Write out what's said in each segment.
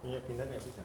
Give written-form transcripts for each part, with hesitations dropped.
Iya, pindah nggak bisa.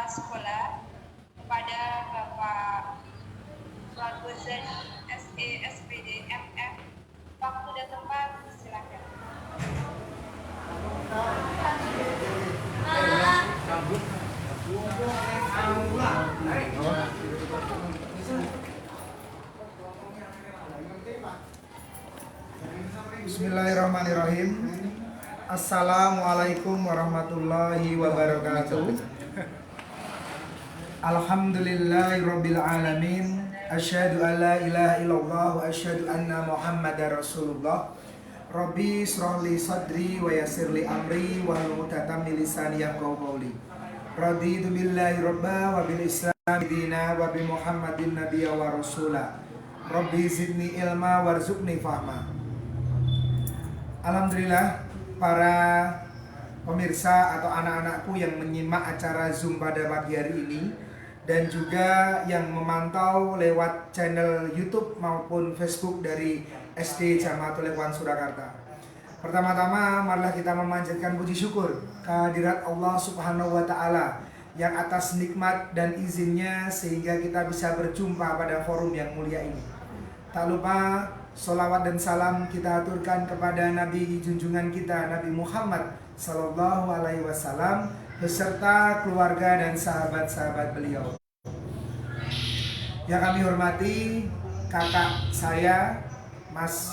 Sekolah kepada Bapak Tuan Gozani SESPD MM. Waktu dan tempat silakan. Bismillahirrahmanirrahim. Assalamualaikum warahmatullahi wabarakatuh. Alhamdulillahirabbil alamin. Asyhadu an la ilaha illallah wa asyhadu anna Muhammadar Rasulullah. Rabbi ishrah li sadri wa yassir li amri wahlul 'uqdatam min lisani yafqahu qawli. Raditu billahi rabba wa bil islam dina wa bi Muhammadin nabiyya wa rasula. Rabbi zidni ilma warzuqni fahma. Alhamdulillah para pemirsa atau anak-anakku yang menyimak acara Zoom pada pagi hari ini dan juga yang memantau lewat channel YouTube maupun Facebook dari SD Jamaatul Ikhwan Surakarta. Pertama-tama marilah kita memanjatkan puji syukur kehadirat Allah Subhanahu wa taala yang atas nikmat dan izinnya sehingga kita bisa berjumpa pada forum yang mulia ini. Tak lupa sholawat dan salam kita aturkan kepada Nabi junjungan kita Nabi Muhammad Sallallahu Alaihi Wasallam beserta keluarga dan sahabat-sahabat beliau. Yang kami hormati kakak saya Mas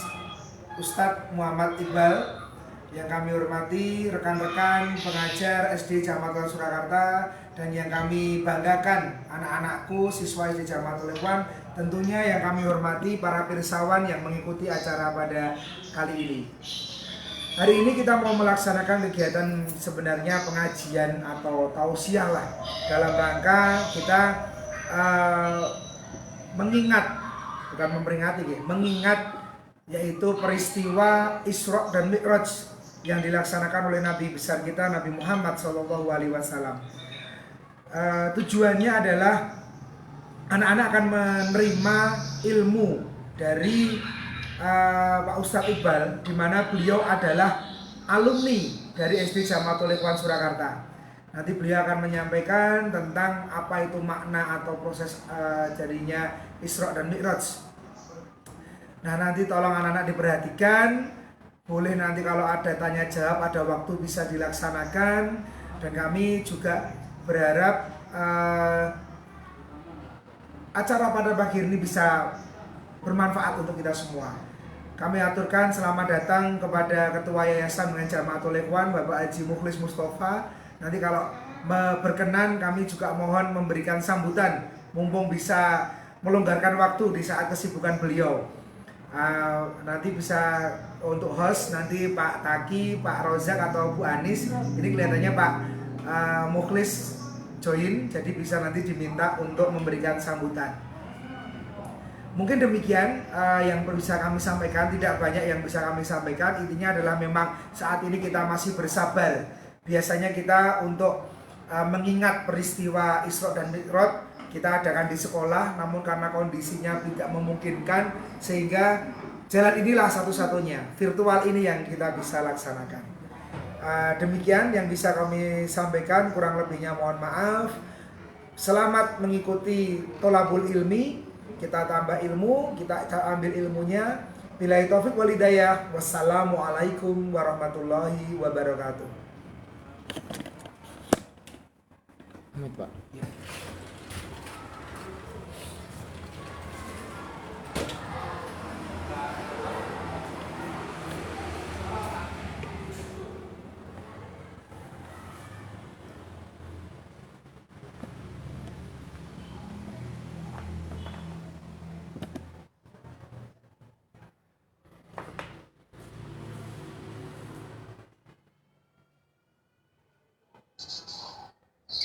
Ustadz Muhammad Iqbal, yang kami hormati rekan-rekan pengajar SD Jamaatul Surakarta, dan yang kami banggakan anak-anakku siswa SD Jamaatul Ikhwan, tentunya yang kami hormati para pirsawan yang mengikuti acara pada kali ini. Hari ini kita mau melaksanakan kegiatan sebenarnya pengajian atau tausiah lah, dalam rangka kita mengingat, bukan memperingati, mengingat yaitu peristiwa Isra dan Mi'raj yang dilaksanakan oleh Nabi besar kita Nabi Muhammad SAW. Tujuannya adalah anak-anak akan menerima ilmu dari Pak Ustadz Iqbal, di mana beliau adalah alumni dari SD Jamaatul Ikhwan Surakarta. Nanti beliau akan menyampaikan tentang apa itu makna atau proses jadinya Isra dan Mi'raj. Nah, nanti tolong anak-anak diperhatikan boleh nanti kalau ada tanya jawab, ada waktu bisa dilaksanakan. Dan kami juga berharap acara pada pagi ini bisa bermanfaat untuk kita semua. Kami aturkan selamat datang kepada Ketua Yayasan Jamatul Ikhwan Bapak Haji Mukhlis Mustafa. Nanti kalau berkenan kami juga mohon memberikan sambutan, mumpung bisa melonggarkan waktu di saat kesibukan beliau. Nanti bisa untuk host nanti Pak Taki, Pak Rozak atau Bu Anis. Ini kelihatannya Pak Mukhlis join, jadi bisa nanti diminta untuk memberikan sambutan. Mungkin demikian yang bisa kami sampaikan, tidak banyak yang bisa kami sampaikan. Intinya adalah memang saat ini kita masih bersabar. Biasanya kita untuk mengingat peristiwa Isra dan Mi'raj kita adakan di sekolah, namun karena kondisinya tidak memungkinkan sehingga jalan inilah satu-satunya, virtual ini yang kita bisa laksanakan. Demikian yang bisa kami sampaikan, kurang lebihnya mohon maaf. Selamat mengikuti Tolabul Ilmi, kita tambah ilmu, kita ambil ilmunya. Billahi taufik wal hidayah. Wassalamualaikum warahmatullahi wabarakatuh. Amin, Pak. Ya.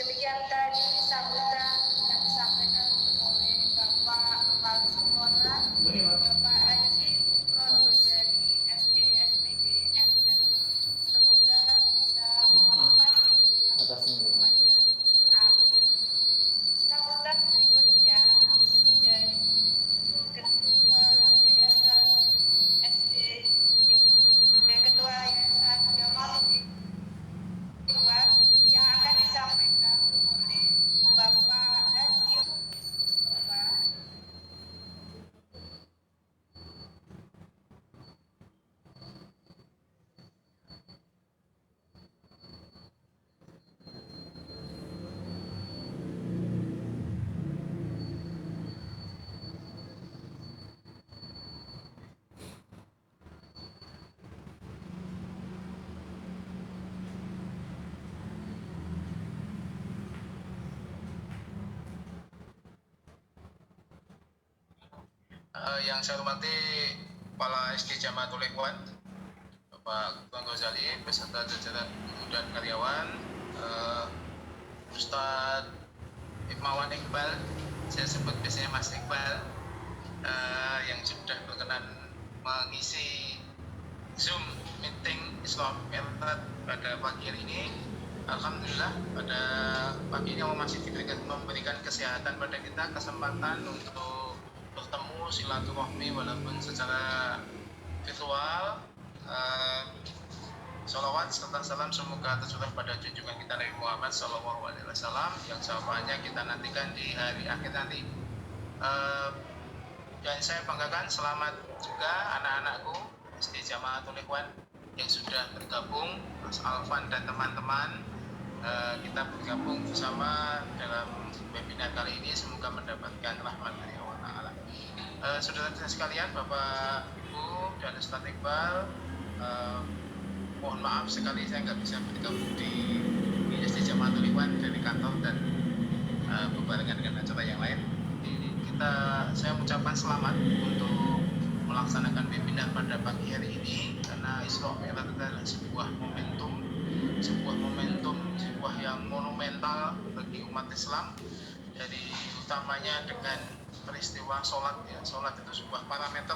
Demikian tadi sambutan yang disampaikan oleh Bapak Kepala Sekolah, Bapak Haji Produs dari SESPD MM. Semoga bisa memotivasi kita semuanya. Amin. Sambutan berikutnya dari Ketua Yayasan SD dan Ketua Yayasan Jamatul Ikhwan yang akan disampaikan oleh Bapak Haji Mukhlis Mustafa. Yang saya hormati Kepala SD Jamatul Ikhwan, Bapak Ketua Ghazali, beserta jajaran guru dan karyawan, Ustadz Hikmawan Iqbal, saya sebut biasanya Mas Iqbal, yang sudah berkenan mengisi Zoom meeting Isra Mi'raj pada pagi hari ini. Alhamdulillah pada pagi ini Allah masih memberikan kesehatan pada kita, kesempatan untuk bertemu silaturahmi walaupun secara virtual. Salawat serta salam semoga tercurah pada junjungan kita Nabi Muhammad SAW yang jawabannya kita nantikan di hari akhir nanti. Dan saya banggakan selamat juga anak-anakku SD Jamatul Ikhwan yang sudah bergabung, Mas Alvan dan teman-teman. Kita bergabung bersama dalam webinar kali ini, semoga mendapatkan rahmat dari Allah Ta'ala. Saudara-saudara sekalian, Bapak, Ibu, dan Ustadz Iqbal, mohon maaf sekali saya nggak bisa bergabung di SD Jamatul Ikhwan dari kantor dan berbarengan dengan acara yang lain. Saya mengucapkan selamat untuk melaksanakan webinar pada pagi hari ini, karena Isra Mi'raj adalah sebuah momentum yang monumental bagi umat Islam. Jadi utamanya dengan peristiwa sholat ya. Sholat itu sebuah parameter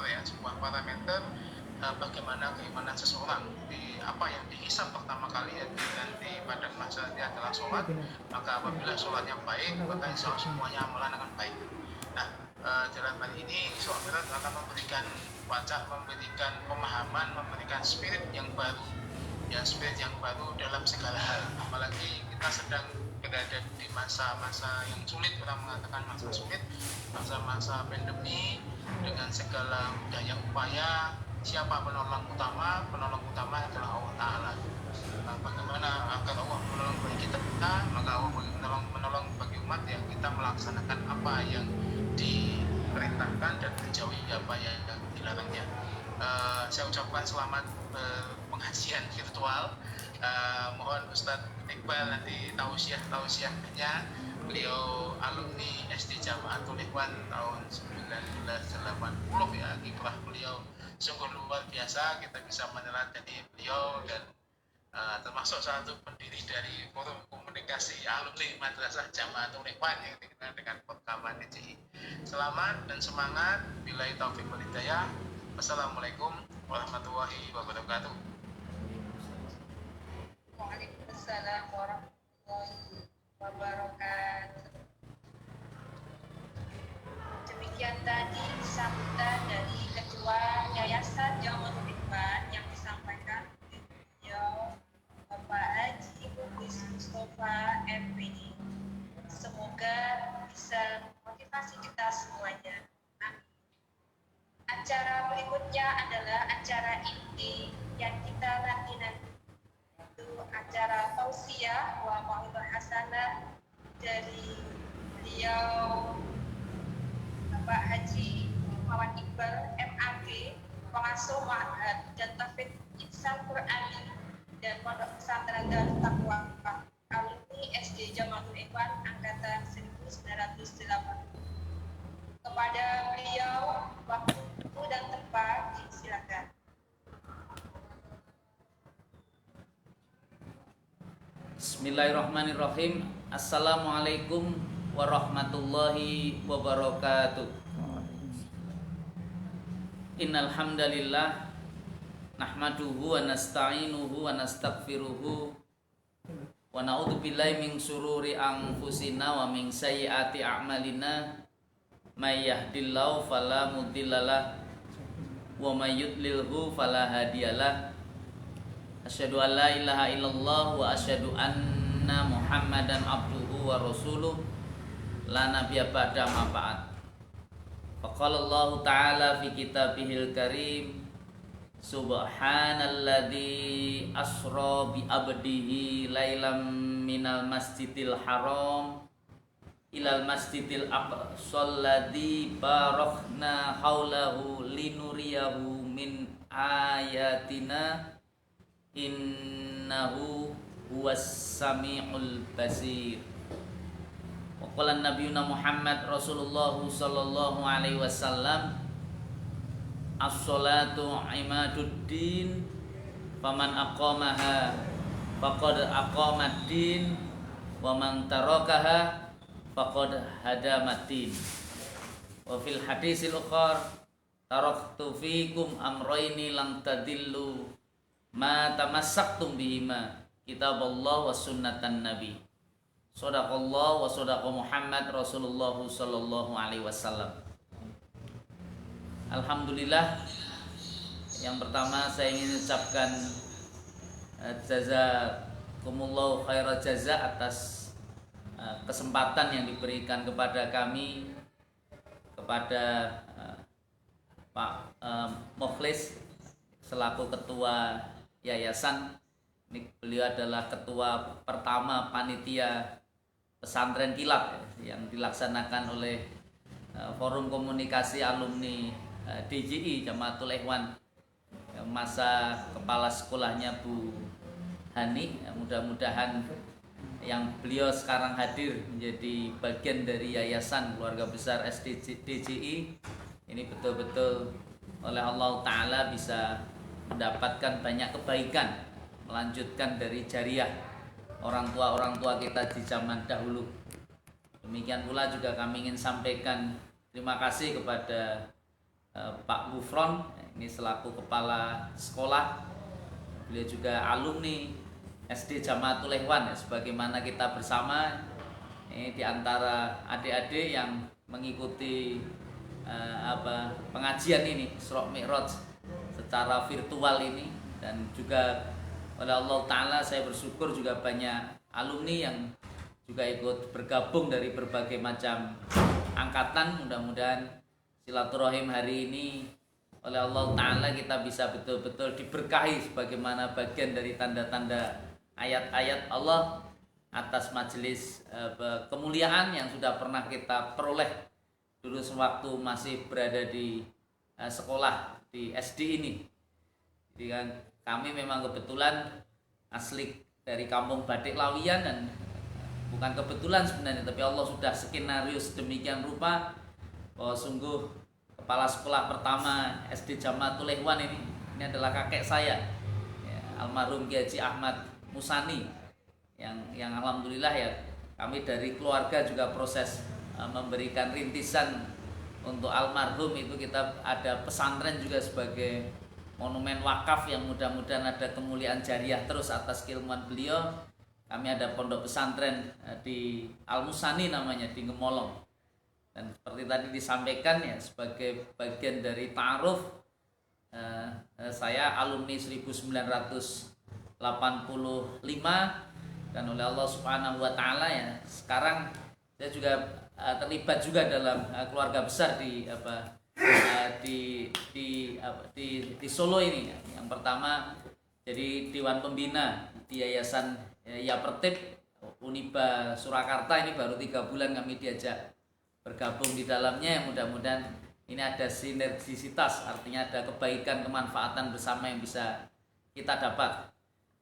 bagaimana keimanan seseorang. Apa yang dihisab pertama kali ya, nanti pada masa ini adalah sholat. Maka apabila sholatnya baik, maka insya Allah semuanya amalan akan baik. Nah, dalam hal ini Isra Mi'raj akan memberikan pemahaman, memberikan spirit yang baru dalam segala hal. Apalagi kita sedang berada di masa-masa yang sulit, orang mengatakan masa sulit, masa-masa pandemi dengan segala daya upaya siapa penolong utama? Penolong utama adalah Allah Ta'ala. Bagaimana agar Allah menolong bagi kita, maka Allah menolong bagi umat yang kita melaksanakan apa yang diperintahkan dan menjauhi apa yang dilarangnya. Saya ucapkan selamat pengajian virtual. Mohon Ustadz Iqbal nanti tausiahnya. Beliau alumni SD Jamaatul Ikhwan tahun 1980 ya. Kiprah beliau sungguh luar biasa, kita bisa meneladani beliau dan termasuk satu pendiri dari forum komunikasi alumni Madrasah Jamaatul Ikhwan yang dikenal dengan Podkaman DJI. Selamat dan semangat. Billahi taufiq wal hidayah. Wassalamualaikum warahmatullahi wabarakatuh. Waalaikumsalam warahmatullahi wabarakatuh. Demikian tadi sambutan dari Ketua Yayasan Jamaatul Ikhwan yang disampaikan oleh beliau Bapak Haji Muklis Mustafa MPD. Semoga bisa memotivasi kita semuanya. Acara berikutnya adalah acara inti yang kita nanti itu acara tausiah wa mau'izah hasanah dari beliau Bapak Haji Muhammad Iqbal MAG, pengasuh Ma'had dan Tahfidz Insan Qur'ani dan Pondok Pesantren Darut Taqwa, alumni SD Jamaatul Ikhwan angkatan 1908. Kepada beliau waktu dan tempat disilakan. Bismillahirrahmanirrahim. Assalamualaikum warahmatullahi wabarakatuh. Innal hamdalillah nahmaduhu wa nasta'inuhu wa nastaghfiruhu wa na'udzu billahi min syururi anfusina wa min sayyiati a'malina. May yahdihillahu fala mudhillalah wa may yudlilhu fala hadiyalah. Asyhadu an la ilaha illallah wa asyhadu anna Muhammadan abduhu wa rasuluh la nabiyya ba'da ma ba'd. Faqala Allah ta'ala fi kitabihil karim subhanalladzi asra bi abdihi lailam minal masjidil haram ilal masjidil aqsal ladzi barakhna haulahu linuriyahu min ayatina innahu huwas samiul basir. Wa qala nabiyuna Muhammad Rasulullah sallallahu alaihi wasallam as-salatu imaduddin faman aqamaha faqad aqamad-din wa man tarakaha faqad hadamatin. Wa fil hadisil ukhar taraktu fikum amrayni lam tadillu ma tamassaktum bihima kitaballah wa sunnatan nabi. Shadaqallah wa shadaqa Muhammad Rasulullah sallallahu alaihi wasallam. Alhamdulillah, yang pertama saya ingin ucapkan jazakumullahu khairal jaza atas kesempatan yang diberikan kepada kami, kepada Pak Mukhlis selaku ketua yayasan. Ini beliau adalah ketua pertama panitia pesantren kilat yang dilaksanakan oleh forum komunikasi alumni DJI Jamaatul Ikhwan, masa kepala sekolahnya Bu Hani. Mudah-mudahan yang beliau sekarang hadir menjadi bagian dari yayasan keluarga besar DJI ini betul-betul oleh Allah Ta'ala bisa mendapatkan banyak kebaikan, melanjutkan dari jariah orang tua kita di zaman dahulu. Demikian pula juga kami ingin sampaikan terima kasih kepada Pak Gufron, ini selaku kepala sekolah, beliau juga alumni SD Jamaatul Ikhwan, sebagaimana kita bersama ini di antara adik-adik yang mengikuti pengajian ini Isra Mi'raj secara virtual ini, dan juga oleh Allah Ta'ala saya bersyukur juga banyak alumni yang juga ikut bergabung dari berbagai macam angkatan. Mudah-mudahan silaturahim hari ini oleh Allah Ta'ala kita bisa betul-betul diberkahi sebagaimana bagian dari tanda-tanda ayat-ayat Allah atas majelis kemuliaan yang sudah pernah kita peroleh dulu sewaktu masih berada di sekolah di SD ini. Jadi kan kami memang kebetulan asli dari kampung Batik Lawian, dan bukan kebetulan sebenarnya, tapi Allah sudah skenario sedemikian rupa bahwa sungguh kepala sekolah pertama SD Jamatul Ikhwan ini adalah kakek saya, ya, almarhum Kiai Haji Ahmad Musani, yang alhamdulillah ya kami dari keluarga juga proses memberikan rintisan untuk almarhum itu. Kita ada pesantren juga sebagai monumen wakaf yang mudah-mudahan ada kemuliaan jariah terus atas keilmuan beliau. Kami ada pondok pesantren di Al Musani namanya, di Gemolong. Dan seperti tadi disampaikan ya, sebagai bagian dari ta'aruf, saya alumni 1985, dan oleh Allah Subhanahu wa taala ya sekarang saya juga terlibat juga dalam keluarga besar di Solo ini. Yang pertama jadi Dewan Pembina di Yayasan Yapertib Uniba Surakarta. Ini baru 3 bulan kami diajak bergabung di dalamnya. Mudah-mudahan ini ada sinergisitas, artinya ada kebaikan, kemanfaatan bersama yang bisa kita dapat.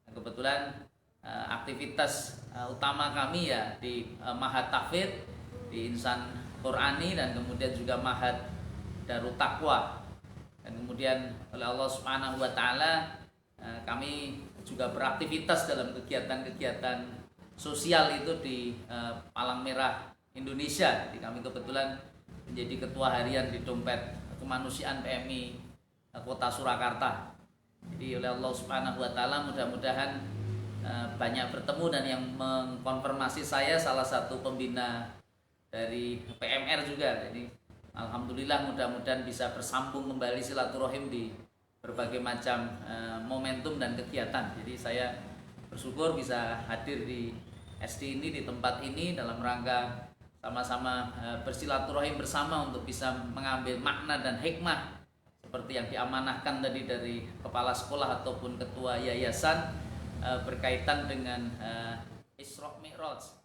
Kebetulan aktivitas utama kami ya di Mahad Tahfidz, di Insan Qurani, dan kemudian juga Mahad Darut Taqwa. Dan kemudian oleh Allah Subhanahu wa taala kami juga beraktivitas dalam kegiatan-kegiatan sosial itu di Palang Merah Indonesia. Jadi kami kebetulan menjadi ketua harian di Dompet Kemanusiaan PMI Kota Surakarta. Jadi oleh Allah Subhanahu wa taala mudah-mudahan banyak bertemu, dan yang mengkonfirmasi saya salah satu pembina dari PMR juga. Jadi alhamdulillah mudah-mudahan bisa bersambung kembali silaturahim di berbagai macam momentum dan kegiatan. Jadi saya bersyukur bisa hadir di SD ini, di tempat ini, dalam rangka sama-sama bersilaturahim bersama untuk bisa mengambil makna dan hikmah seperti yang diamanahkan tadi dari kepala sekolah ataupun ketua yayasan berkaitan dengan Isra Mi'raj.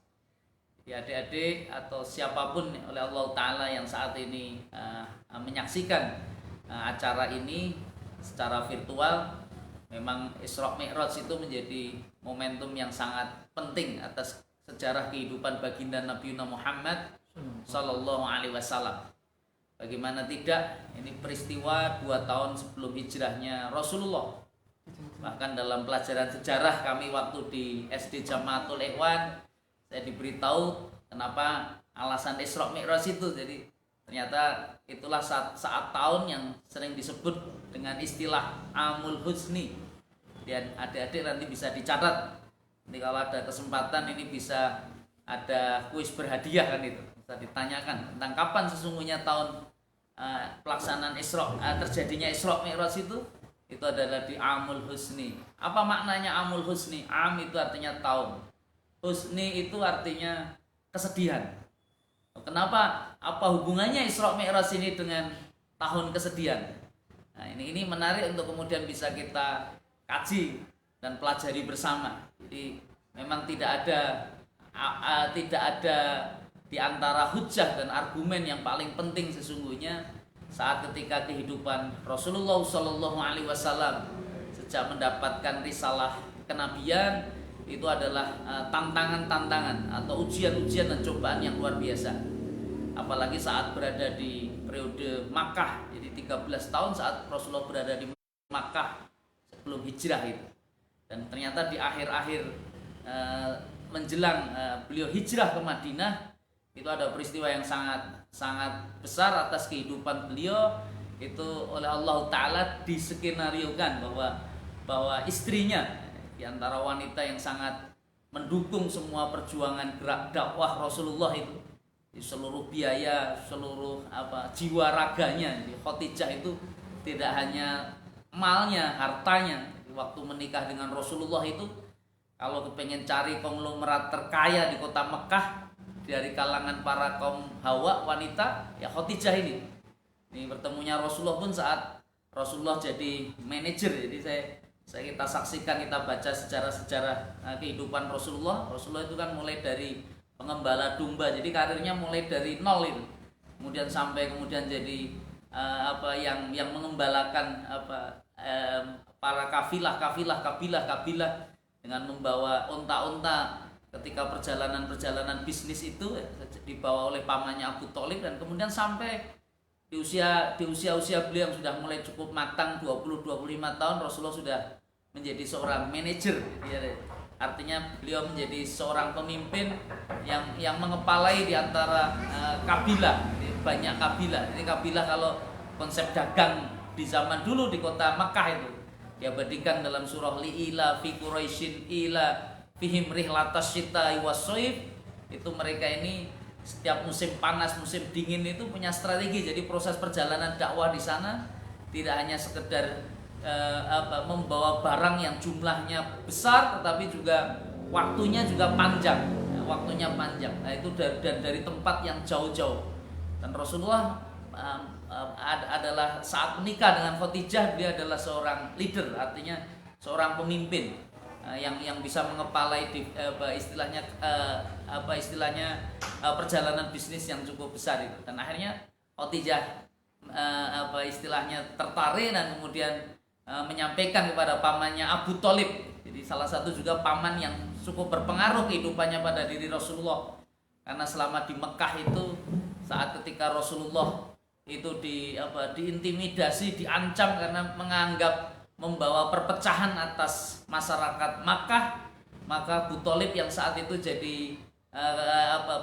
Adik-adik atau siapapun oleh Allah Ta'ala yang saat ini menyaksikan acara ini secara virtual, memang Isra Mi'raj itu menjadi momentum yang sangat penting atas sejarah kehidupan baginda Nabi Muhammad Sallallahu Alaihi Wasallam. Bagaimana tidak, ini peristiwa 2 tahun sebelum hijrahnya Rasulullah. Bahkan dalam pelajaran sejarah kami waktu di SD Jamatul Ikhwan, saya diberitahu kenapa alasan Isra Mi'raj itu. Jadi ternyata itulah saat tahun yang sering disebut dengan istilah Amul Husni. Dan adik-adik nanti bisa dicatat. Jadi kalau ada kesempatan ini bisa ada kuis berhadiah kan itu. Bisa ditanyakan tentang kapan sesungguhnya tahun pelaksanaan terjadinya Isra Mi'raj itu adalah di Amul Husni. Apa maknanya Amul Husni? Am itu artinya tahun, Husni itu artinya kesedihan. Kenapa? Apa hubungannya Isra Mi'raj ini dengan tahun kesedihan? Nah, ini menarik untuk kemudian bisa kita kaji dan pelajari bersama. Jadi memang tidak ada di antara hujah dan argumen yang paling penting sesungguhnya saat ketika kehidupan Rasulullah Shallallahu Alaihi Wasallam sejak mendapatkan risalah kenabian itu adalah tantangan-tantangan atau ujian-ujian dan cobaan yang luar biasa. Apalagi saat berada di periode Makkah, jadi 13 tahun saat Rasulullah berada di Makkah sebelum hijrah itu. Dan ternyata di akhir-akhir menjelang beliau hijrah ke Madinah, itu ada peristiwa yang sangat besar atas kehidupan beliau. Itu oleh Allah Ta'ala diskenariokan bahwa istrinya, di antara wanita yang sangat mendukung semua perjuangan gerak dakwah Rasulullah itu, di seluruh biaya, seluruh jiwa raganya. Di Khadijah itu tidak hanya malnya, hartanya. Waktu menikah dengan Rasulullah itu, kalau kepengen cari konglomerat terkaya di kota Mekah dari kalangan para kaum hawa wanita, ya Khadijah ini. Ini bertemunya Rasulullah pun saat Rasulullah jadi manajer. Jadi kita saksikan, kita baca sejarah kehidupan Rasulullah. Rasulullah itu kan mulai dari pengembala domba, jadi karirnya mulai dari nol itu, kemudian sampai jadi yang mengembalakan para kabilah dengan membawa onta-onta ketika perjalanan bisnis itu dibawa oleh pamannya Abu Thalib, dan kemudian sampai di usia beliau yang sudah mulai cukup matang 20-25 tahun Rasulullah sudah menjadi seorang manajer. Artinya beliau menjadi seorang pemimpin yang mengepalai di antara kabilah, banyak kabilah. Ini kabilah kalau konsep dagang di zaman dulu di kota Makkah itu diabadikan dalam surah Li'ila fi Quraisyin ila fihim rihlatas syita'i was-shaif. Itu mereka ini setiap musim panas, musim dingin itu punya strategi. Jadi proses perjalanan dakwah di sana tidak hanya sekedar membawa barang yang jumlahnya besar, tetapi juga waktunya juga panjang. Nah, itu dari tempat yang jauh-jauh. Dan Rasulullah adalah saat menikah dengan Khadijah, dia adalah seorang leader, artinya seorang pemimpin yang bisa mengepalai istilahnya perjalanan bisnis yang cukup besar itu. Dan akhirnya Khadijah istilahnya tertarik dan kemudian menyampaikan kepada pamannya Abu Thalib. Jadi salah satu juga paman yang cukup berpengaruh kehidupannya pada diri Rasulullah, karena selama di Mekah itu saat ketika Rasulullah itu diintimidasi, diancam karena menganggap membawa perpecahan atas masyarakat Makkah, maka Abu Thalib yang saat itu jadi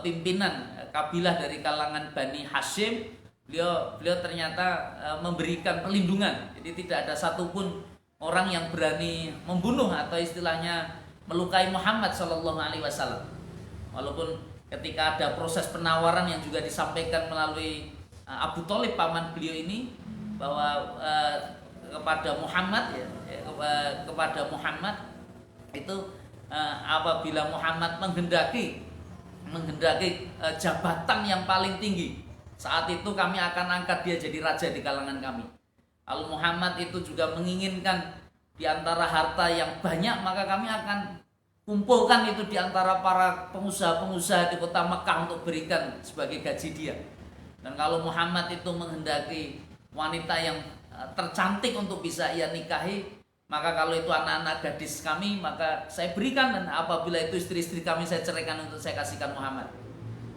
pimpinan kabilah dari kalangan Bani Hashim, beliau ternyata memberikan perlindungan. Jadi tidak ada satupun orang yang berani membunuh atau istilahnya melukai Muhammad SAW. Walaupun ketika ada proses penawaran yang juga disampaikan melalui Abu Thalib paman beliau ini, bahwa kepada Muhammad kepada Muhammad itu apabila Muhammad menghendaki jabatan yang paling tinggi, saat itu kami akan angkat dia jadi raja di kalangan kami. Kalau Muhammad itu juga menginginkan di antara harta yang banyak, maka kami akan kumpulkan itu di antara para pengusaha-pengusaha di kota Mekah untuk berikan sebagai gaji dia. Dan kalau Muhammad itu menghendaki wanita yang tercantik untuk bisa ia nikahi, maka kalau itu anak-anak gadis kami, maka saya berikan, dan apabila itu istri-istri kami saya ceraikan untuk saya kasihkan Muhammad.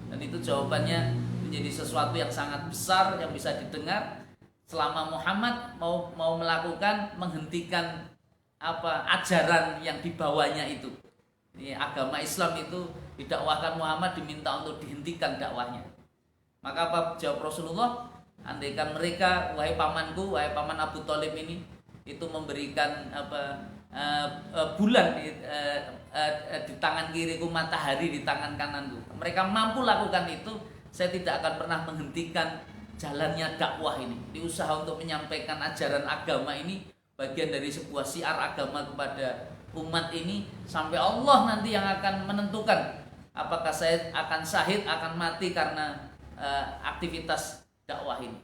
Dan itu jawabannya menjadi sesuatu yang sangat besar yang bisa didengar selama Muhammad mau melakukan menghentikan ajaran yang dibawanya itu. Ini agama Islam itu didakwahkan Muhammad, diminta untuk dihentikan dakwahnya. Maka apa jawab Rasulullah? Andaikan mereka, wahai pamanku, wahai paman Abu Thalib ini, itu memberikan bulan di tangan kiriku, matahari di tangan kananku, mereka mampu lakukan itu, saya tidak akan pernah menghentikan jalannya dakwah ini. Diusaha untuk menyampaikan ajaran agama ini, bagian dari sebuah syiar agama kepada umat ini, sampai Allah nanti yang akan menentukan apakah saya akan syahid, akan mati karena aktivitas dakwah ini.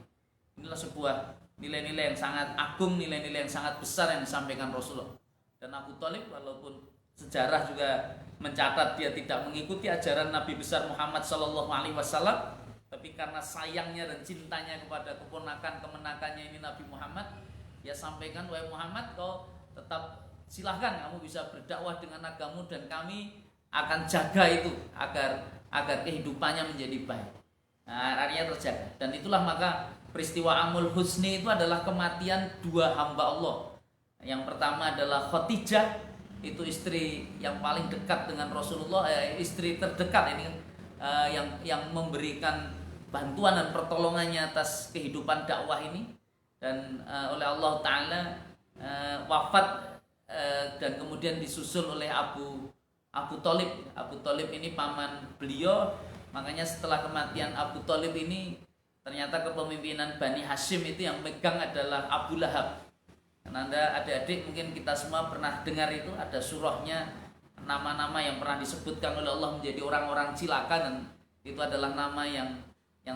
Inilah sebuah nilai-nilai yang sangat agung, nilai-nilai yang sangat besar yang disampaikan Rasulullah. Dan Abu Thalib walaupun sejarah juga mencatat dia tidak mengikuti ajaran Nabi besar Muhammad SAW, tapi karena sayangnya dan cintanya kepada keponakan-kemenakannya ini Nabi Muhammad, dia sampaikan, wahai Muhammad, kau tetap silahkan, kamu bisa berdakwah dengan agamamu dan kami akan jaga itu agar kehidupannya menjadi baik. Nah, artinya terjaga. Dan itulah maka peristiwa Amul Husni itu adalah kematian dua hamba Allah. Yang pertama adalah Khadijah, itu istri yang paling dekat dengan Rasulullah, istri terdekat ini yang memberikan bantuan dan pertolongannya atas kehidupan dakwah ini, dan oleh Allah Ta'ala wafat, dan kemudian disusul oleh Abu Thalib. Abu Thalib ini paman beliau. Makanya setelah kematian Abu Thalib ini, ternyata kepemimpinan Bani Hashim itu yang megang adalah Abu Lahab. Dan Anda adik-adik mungkin kita semua pernah dengar itu, ada surahnya, nama-nama yang pernah disebutkan oleh Allah menjadi orang-orang cilaka, dan itu adalah nama yang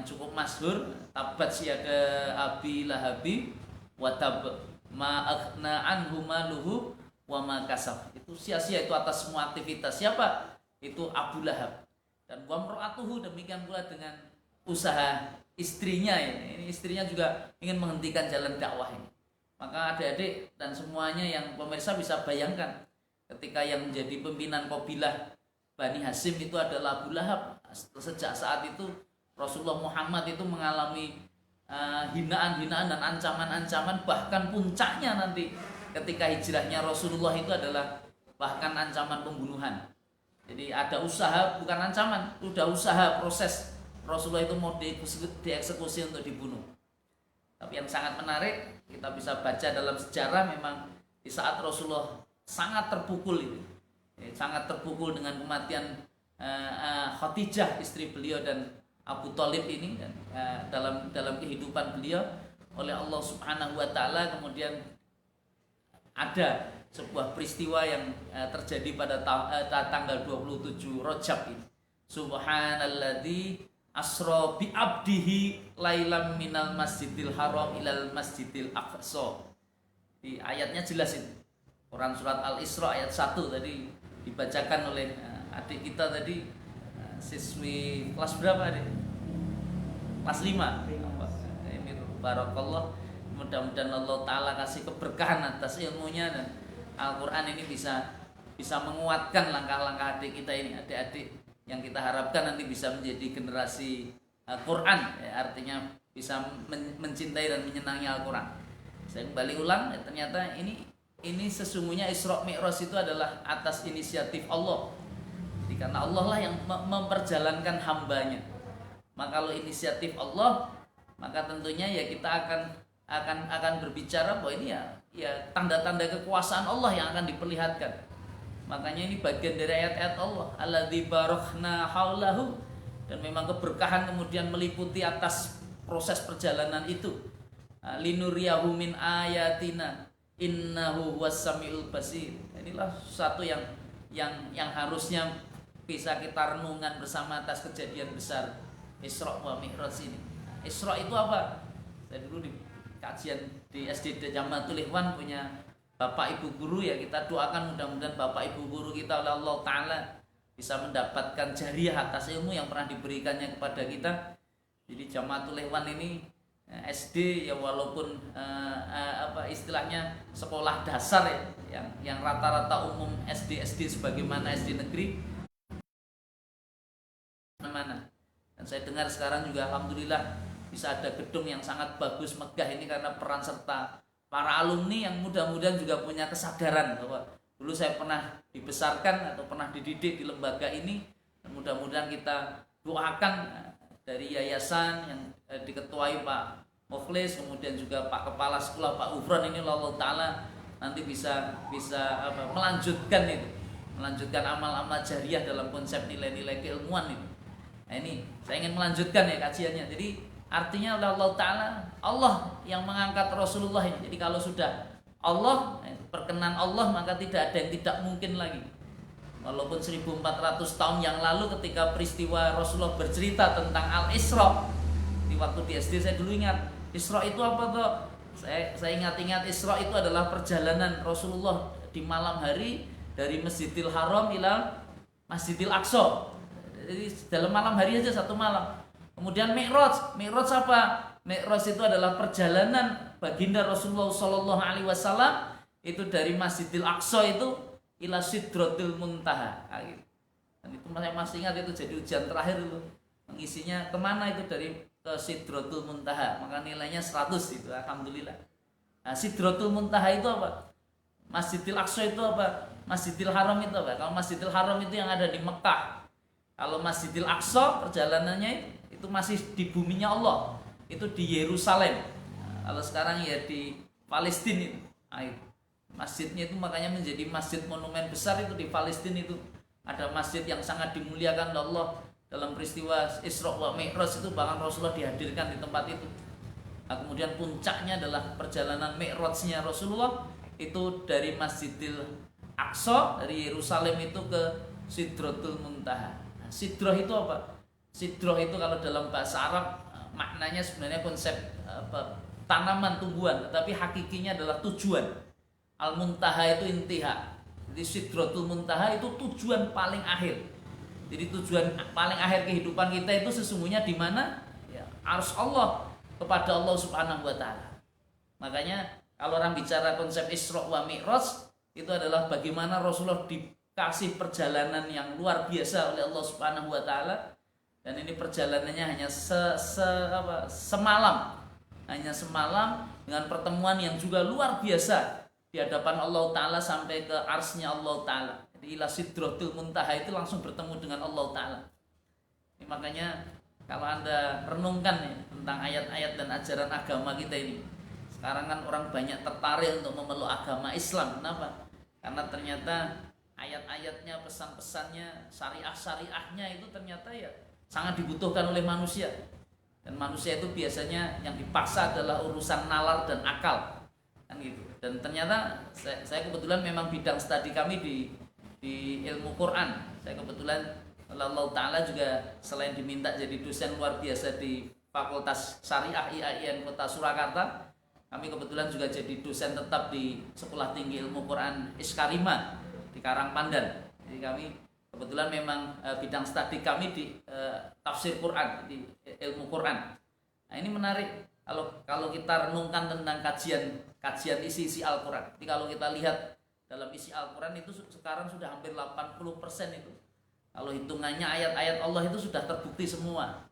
cukup masyhur. Tabbat yada Abi Lahabi wa tab ma aghna anhu maluhu wa ma kasab. Itu sia-sia itu atas semua aktivitas. Siapa? Itu Abu Lahab. Dan wa mra'atuhu, demikian pula dengan usaha istrinya ini. Ini istrinya juga ingin menghentikan jalan dakwah ini. Maka adik-adik dan semuanya yang pemirsa bisa bayangkan ketika yang menjadi pimpinan kabilah Bani Hasyim itu adalah Abu Lahab. Sejak saat itu Rasulullah Muhammad itu mengalami hinaan-hinaan dan ancaman-ancaman, bahkan puncaknya nanti ketika hijrahnya Rasulullah itu adalah bahkan ancaman pembunuhan. Jadi ada usaha, bukan ancaman, sudah usaha proses Rasulullah itu mau dieksekusi untuk dibunuh. Tapi yang sangat menarik, kita bisa baca dalam sejarah, memang di saat Rasulullah sangat terpukul itu, sangat terpukul dengan kematian Khadijah istri beliau dan Abu Thalib ini, dan dalam kehidupan beliau oleh Allah Subhanahu wa taala, kemudian ada sebuah peristiwa yang terjadi pada tanggal 27 Rajab ini. Subhanalladzi asra bi abdihi lailam minal masjidil haram ilal masjidil aqsa. Di ayatnya jelas itu. Quran surat Al-Isra ayat 1 tadi dibacakan oleh adik kita tadi, siswi kelas berapa adik? Kelas 5. Barakallah. Mudah-mudahan Allah Ta'ala kasih keberkahan atas ilmunya, dan Al-Quran ini bisa menguatkan langkah-langkah adik kita ini, adik-adik yang kita harapkan nanti bisa menjadi generasi Quran, ya, artinya bisa mencintai dan menyenangi Al-Quran. Saya kembali ulang, ternyata ini sesungguhnya Isra Mi'raj itu adalah atas inisiatif Allah. Jadi karena Allah lah yang memperjalankan hambanya. Maka kalau inisiatif Allah, maka tentunya ya kita akan berbicara bahwa ini ya tanda-tanda kekuasaan Allah yang akan diperlihatkan. Makanya ini bagian dari ayat-ayat Allah, alladzi barakhna haulahu, dan memang keberkahan kemudian meliputi atas proses perjalanan itu. Linuriyahu min ayatina innahu huwas-samiul basir. Inilah sesuatu yang harusnya bisa kita renungkan bersama atas kejadian besar Isra wa Mi'raj ini. Isra itu apa? Saya dulu di kajian di SD Jamatul Ikhwan punya bapak ibu guru, ya kita doakan mudah-mudahan bapak ibu guru kita oleh Allah Ta'ala bisa mendapatkan jariah atas ilmu yang pernah diberikannya kepada kita. Jadi Jamatul Ikhwan ini SD ya, walaupun istilahnya sekolah dasar ya, yang rata-rata umum SD sebagaimana SD negeri mana. Dan saya dengar sekarang juga alhamdulillah bisa ada gedung yang sangat bagus megah ini karena peran serta para alumni yang mudah-mudahan juga punya kesadaran bahwa dulu saya pernah dibesarkan atau pernah dididik di lembaga ini, dan mudah-mudahan kita doakan dari yayasan yang diketuai Pak Mukhlis, kemudian juga Pak Kepala Sekolah Pak Ufron ini Allah Ta'ala nanti bisa melanjutkan amal-amal jariah dalam konsep nilai-nilai keilmuan itu. Nah ini saya ingin melanjutkan ya kajiannya. Jadi artinya oleh Allah Ta'ala, Allah yang mengangkat Rasulullah ini. Jadi kalau sudah Allah, perkenan Allah, maka tidak ada yang tidak mungkin lagi. Walaupun 1400 tahun yang lalu ketika peristiwa Rasulullah bercerita tentang Al-Isra, di waktu di SD saya dulu ingat Isra itu apa toh? Saya ingat-ingat Isra itu adalah perjalanan Rasulullah di malam hari dari Masjidil Haram ila Masjidil Aqsa. Jadi dalam malam hari aja, satu malam. Kemudian Mi'raj apa? Mi'raj itu adalah perjalanan baginda Rasulullah Shallallahu Alaihi Wasallam itu dari Masjidil Aqsa itu ila Sidratil Muntaha. Dan itu saya masih ingat, itu jadi ujian terakhir itu. Mengisinya kemana itu dari ke Sidratul Muntaha, maka nilainya 100 itu, alhamdulillah. Nah, Sidratul Muntaha itu apa? Masjidil Aqsa itu apa? Masjidil Haram itu apa? Kalau Masjidil Haram itu yang ada di Mekah. Kalau Masjidil Aqsa perjalanannya itu masih di buminya Allah, itu di Yerusalem. Nah, kalau sekarang ya di Palestina itu. Nah, itu masjidnya itu makanya menjadi masjid monumen besar itu di Palestina itu. Ada masjid yang sangat dimuliakan oleh Allah. Dalam peristiwa Isra wa Mi'raj itu bahkan Rasulullah dihadirkan di tempat itu. Nah, kemudian puncaknya adalah perjalanan Mi'rajnya Rasulullah itu dari Masjidil Aqsa, dari Yerusalem itu ke Sidratul Muntaha. Nah, Sidrah itu apa? Sidrah itu kalau dalam bahasa Arab maknanya sebenarnya konsep tanaman, tumbuhan, tetapi hakikinya adalah tujuan. Al-muntaha itu intiha. Jadi sidratul muntaha itu tujuan paling akhir. Jadi tujuan paling akhir kehidupan kita itu sesungguhnya di mana? Ya, arsy Allah, kepada Allah Subhanahu wa taala. Makanya kalau orang bicara konsep Isra wa Mi'raj, itu adalah bagaimana Rasulullah dikasih perjalanan yang luar biasa oleh Allah Subhanahu wa taala. Dan ini perjalanannya hanya semalam. Hanya semalam dengan pertemuan yang juga luar biasa di hadapan Allah Ta'ala sampai ke arsy-Nya Allah Ta'ala. Jadi ila sidratul muntaha itu langsung bertemu dengan Allah Ta'ala. Ini makanya kalau Anda renungkan ya, tentang ayat-ayat dan ajaran agama kita ini, sekarang kan orang banyak tertarik untuk memeluk agama Islam. Kenapa? Karena ternyata ayat-ayatnya, pesan-pesannya, syariah-syariahnya itu ternyata ya sangat dibutuhkan oleh manusia. Dan manusia itu biasanya yang dipaksa adalah urusan nalar dan akal, kan gitu. Dan ternyata saya kebetulan memang bidang studi kami di ilmu Quran. Saya kebetulan Allah Ta'ala juga selain diminta jadi dosen luar biasa di Fakultas Syariah IAIN Kota Surakarta, kami kebetulan juga jadi dosen tetap di Sekolah Tinggi Ilmu Quran Iskarima di Karangpandan. Jadi kami kebetulan memang bidang studi kami di tafsir Quran, di ilmu Quran. Nah, ini menarik kalau kita renungkan tentang kajian isi Al-Quran. Jadi kalau kita lihat dalam isi Al-Quran itu sekarang sudah hampir 80% itu. Kalau hitungannya ayat-ayat Allah itu sudah terbukti semua.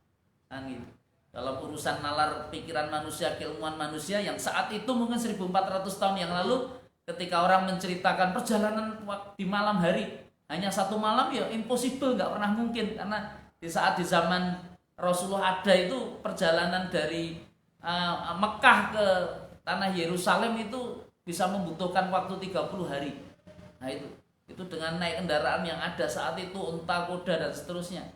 Nah, gitu. Dalam urusan nalar pikiran manusia, keilmuan manusia yang saat itu mungkin 1400 tahun yang lalu ketika orang menceritakan perjalanan di malam hari hanya satu malam, ya impossible, nggak pernah mungkin. Karena di zaman Rasulullah ada itu perjalanan dari Mekah ke tanah Yerusalem itu bisa membutuhkan waktu 30 hari. Nah itu dengan naik kendaraan yang ada saat itu, unta, kuda dan seterusnya.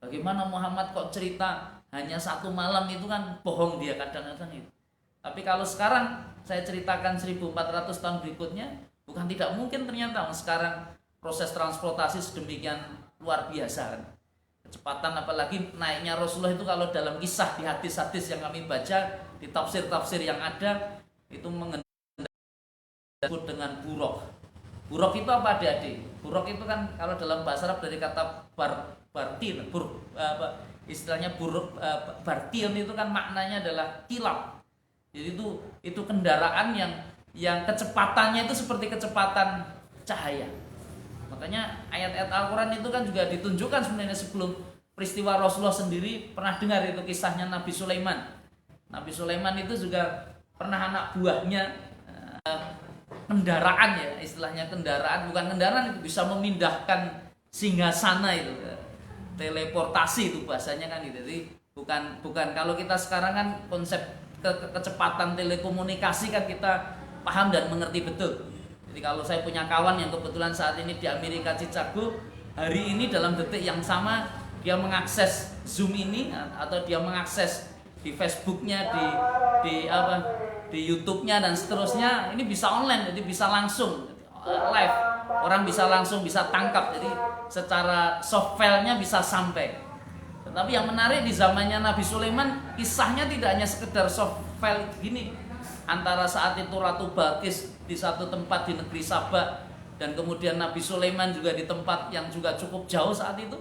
Bagaimana Muhammad kok cerita hanya satu malam, itu kan bohong dia kadang-kadang itu. Tapi kalau sekarang saya ceritakan 1400 tahun berikutnya, bukan tidak mungkin ternyata. Sekarang proses transportasi sedemikian luar biasa kan. Kecepatan apalagi naiknya Rasulullah itu kalau dalam kisah di hadis-hadis yang kami baca, di tafsir-tafsir yang ada, itu mengendarai dengan buruk. Buruk itu apa adik-adik? Buruk itu kan kalau dalam bahasa Arab dari kata bartin, istilahnya buruk, bartion itu kan maknanya adalah kilap. Jadi itu kendaraan yang kecepatannya itu seperti kecepatan cahaya. Makanya ayat-ayat Al-Quran itu kan juga ditunjukkan sebenarnya sebelum peristiwa Rasulullah sendiri. Pernah dengar itu kisahnya Nabi Sulaiman. Nabi Sulaiman itu juga pernah anak buahnya kendaraan, ya istilahnya kendaraan, bukan kendaraan, itu bisa memindahkan singgasana itu, teleportasi itu bahasanya kan gitu. Jadi bukan kalau kita sekarang kan konsep kecepatan telekomunikasi kan kita paham dan mengerti betul. Jadi kalau saya punya kawan yang kebetulan saat ini di Amerika Chicago, hari ini dalam detik yang sama dia mengakses Zoom ini atau dia mengakses di Facebooknya, di YouTube-nya dan seterusnya, ini bisa online, jadi bisa langsung live, orang bisa langsung bisa tangkap, jadi secara soft file-nya bisa sampai. Tetapi yang menarik di zamannya Nabi Sulaiman, kisahnya tidak hanya sekedar soft file gini. Antara saat itu Ratu Balqis di satu tempat di negeri Sabak, dan kemudian Nabi Sulaiman juga di tempat yang juga cukup jauh saat itu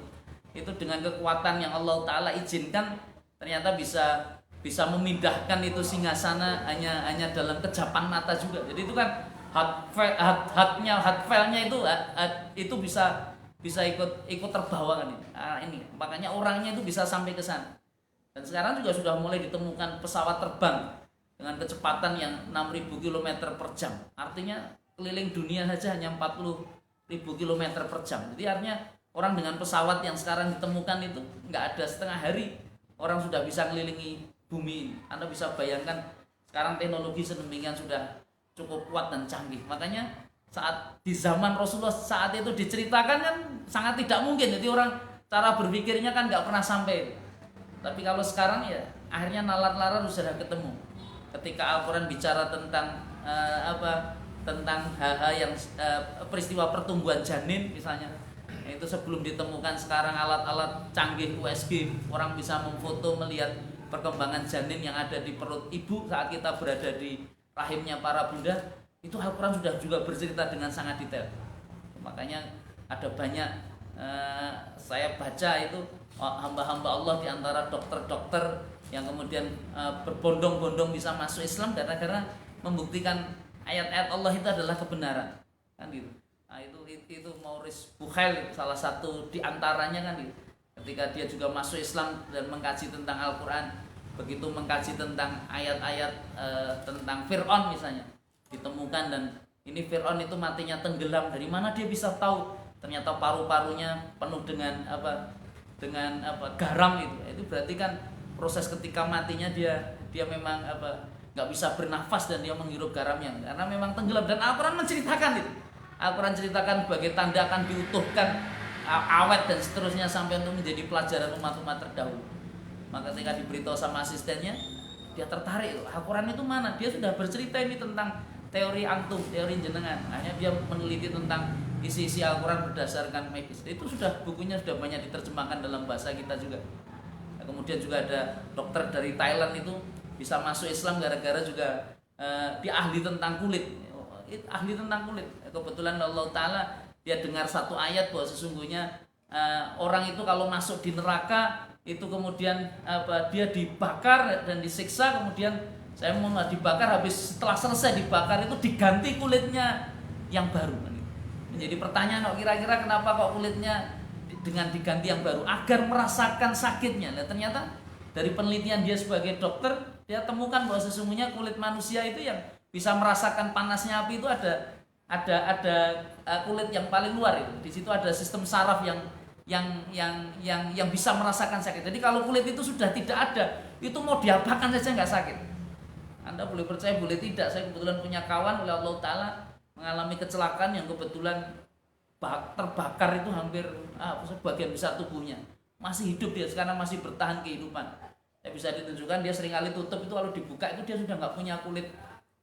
dengan kekuatan yang Allah Ta'ala izinkan, ternyata bisa memindahkan itu singgasana hanya dalam kejapan mata juga. Jadi itu kan hard file-nya itu bisa ikut terbawa kan ini. Makanya orangnya itu bisa sampai ke sana. Dan sekarang juga sudah mulai ditemukan pesawat terbang dengan kecepatan yang 6.000 km per jam. Artinya keliling dunia saja hanya 40.000 km per jam. Jadi artinya orang dengan pesawat yang sekarang ditemukan itu nggak ada setengah hari, orang sudah bisa kelilingi bumi. Anda bisa bayangkan sekarang teknologi sedemikian sudah cukup kuat dan canggih. Makanya saat di zaman Rasulullah saat itu diceritakan kan sangat tidak mungkin. Jadi orang cara berpikirnya kan nggak pernah sampai. Tapi kalau sekarang ya akhirnya nalar-nalar sudah ketemu. Ketika Al-Quran bicara tentang tentang hal-hal yang peristiwa pertumbuhan janin misalnya, itu sebelum ditemukan sekarang alat-alat canggih USG, orang bisa memfoto melihat perkembangan janin yang ada di perut ibu saat kita berada di rahimnya para bunda, itu Al-Quran sudah juga bercerita dengan sangat detail. Makanya ada banyak saya baca itu hamba-hamba Allah di antara dokter-dokter yang kemudian berbondong-bondong bisa masuk Islam gara-gara membuktikan ayat-ayat Allah itu adalah kebenaran, kan gitu. Nah, itu Maurice Bucaille salah satu di antaranya, kan gitu. Ketika dia juga masuk Islam dan mengkaji tentang Al-Quran, begitu mengkaji tentang ayat-ayat tentang Fir'aun misalnya, ditemukan dan ini Fir'aun itu matinya tenggelam, dari mana dia bisa tahu? Ternyata paru-parunya penuh dengan garam itu berarti kan proses ketika matinya dia memang nggak bisa bernafas dan dia menghirup garamnya karena memang tenggelam. Dan Al-Quran menceritakan itu. Al-Quran ceritakan sebagai tanda akan diutuhkan awet dan seterusnya sampai untuk menjadi pelajaran umat-umat terdahulu. Maka ketika diberitahu sama asistennya, dia tertarik. Al-Quran itu mana? Dia sudah bercerita ini tentang teori antum, teori jenengan. Hanya dia meneliti tentang isi-isi Al-Quran berdasarkan medis. Itu bukunya sudah banyak diterjemahkan dalam bahasa kita juga. Nah, kemudian juga ada dokter dari Thailand itu bisa masuk Islam gara-gara juga dia ahli tentang kulit. Ahli tentang kulit. Kebetulan Allah Ta'ala dia dengar satu ayat bahwa sesungguhnya orang itu kalau masuk di neraka itu kemudian dia dibakar dan disiksa, kemudian saya mau dibakar, habis setelah selesai dibakar itu diganti kulitnya yang baru. Jadi pertanyaan, kira-kira kenapa kok kulitnya dengan diganti yang baru? Agar merasakan sakitnya. Nah, ternyata dari penelitian dia sebagai dokter, dia temukan bahwa sesungguhnya kulit manusia itu yang bisa merasakan panasnya api itu ada kulit yang paling luar itu. Di situ ada sistem saraf yang bisa merasakan sakit. Jadi kalau kulit itu sudah tidak ada, itu mau diapakan saja nggak sakit. Anda boleh percaya, boleh tidak. Saya kebetulan punya kawan oleh Allah Ta'ala mengalami kecelakaan yang kebetulan terbakar itu hampir sebagian besar tubuhnya. Masih hidup dia, sekarang masih bertahan kehidupan. Ya, bisa ditunjukkan dia seringkali tutup itu, kalau dibuka itu dia sudah nggak punya kulit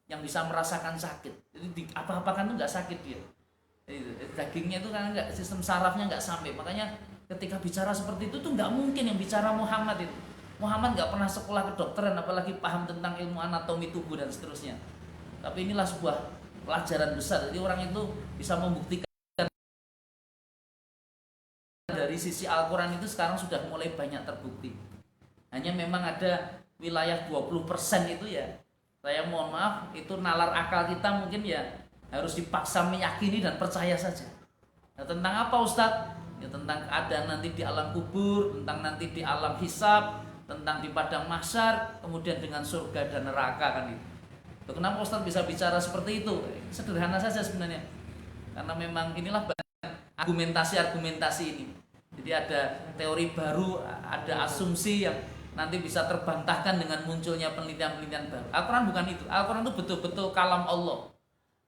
yang bisa merasakan sakit. Jadi apa-apakan itu nggak sakit dia. Jadi, dagingnya itu kan nggak, sistem sarafnya nggak sampai. Makanya ketika bicara seperti itu tuh nggak mungkin yang bicara Muhammad itu. Muhammad nggak pernah sekolah kedokteran, apalagi paham tentang ilmu anatomi tubuh dan seterusnya. Tapi inilah sebuah pelajaran besar. Jadi orang itu bisa membuktikan dari sisi Al-Quran itu sekarang sudah mulai banyak terbukti. Hanya memang ada wilayah 20% itu ya, saya mohon maaf, itu nalar akal kita mungkin ya harus dipaksa meyakini dan percaya saja. Nah, tentang apa Ustadz? Ya tentang keadaan nanti di alam kubur, tentang nanti di alam hisab, tentang di padang mahsyar, kemudian dengan surga dan neraka, kan itu. Kenapa Ustadz bisa bicara seperti itu? Sederhana saja sebenarnya. Karena memang inilah argumentasi-argumentasi ini. Jadi ada teori baru, ada asumsi yang nanti bisa terbantahkan dengan munculnya penelitian-penelitian baru. Al-Quran bukan itu. Al-Quran itu betul-betul kalam Allah.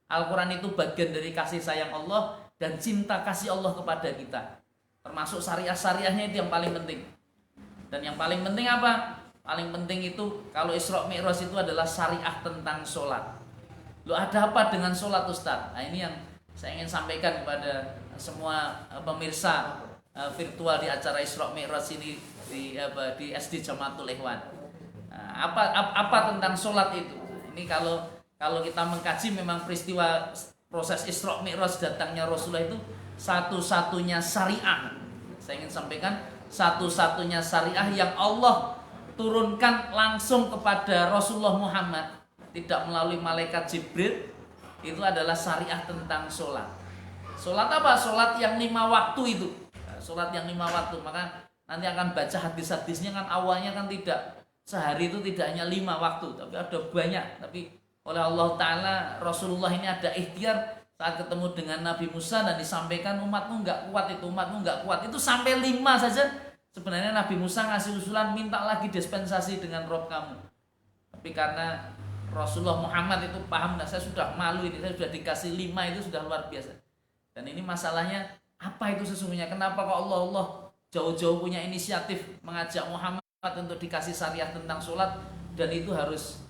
Al-Quran itu bagian dari kasih sayang Allah dan cinta kasih Allah kepada kita. Termasuk syariah-syariahnya itu yang paling penting. Dan yang paling penting apa? Paling penting itu kalau Isra Mi'raj itu adalah syariah tentang sholat. Loh, ada apa dengan sholat Ustaz? Nah, ini yang saya ingin sampaikan kepada semua pemirsa virtual di acara Isra Mi'raj ini di SD Jamaatul Ikhwan. Nah, apa tentang sholat itu? Ini kalau kita mengkaji, memang peristiwa proses Isra Mi'raj datangnya Rasulullah itu satu-satunya syariah. Saya ingin sampaikan satu-satunya syariah yang Allah turunkan langsung kepada Rasulullah Muhammad, tidak melalui malaikat Jibril, itu adalah syariah tentang sholat. Sholat apa? Sholat yang 5 waktu itu. Sholat yang 5 waktu. Maka nanti akan baca hadis-hadisnya, kan awalnya kan tidak, sehari itu tidak hanya 5 waktu, tapi ada banyak. Tapi oleh Allah Ta'ala, Rasulullah ini ada ikhtiar saat ketemu dengan Nabi Musa dan disampaikan umatmu nggak kuat itu, umatmu nggak kuat. Itu sampai 5 saja. Sebenarnya Nabi Musa ngasih usulan, minta lagi dispensasi dengan Rob kamu. Tapi karena Rasulullah Muhammad itu paham, nah saya sudah malu ini, saya sudah dikasih 5, itu sudah luar biasa. Dan ini masalahnya, apa itu sesungguhnya? Kenapa kok Allah jauh-jauh punya inisiatif mengajak Muhammad untuk dikasih syariah tentang sholat, dan itu harus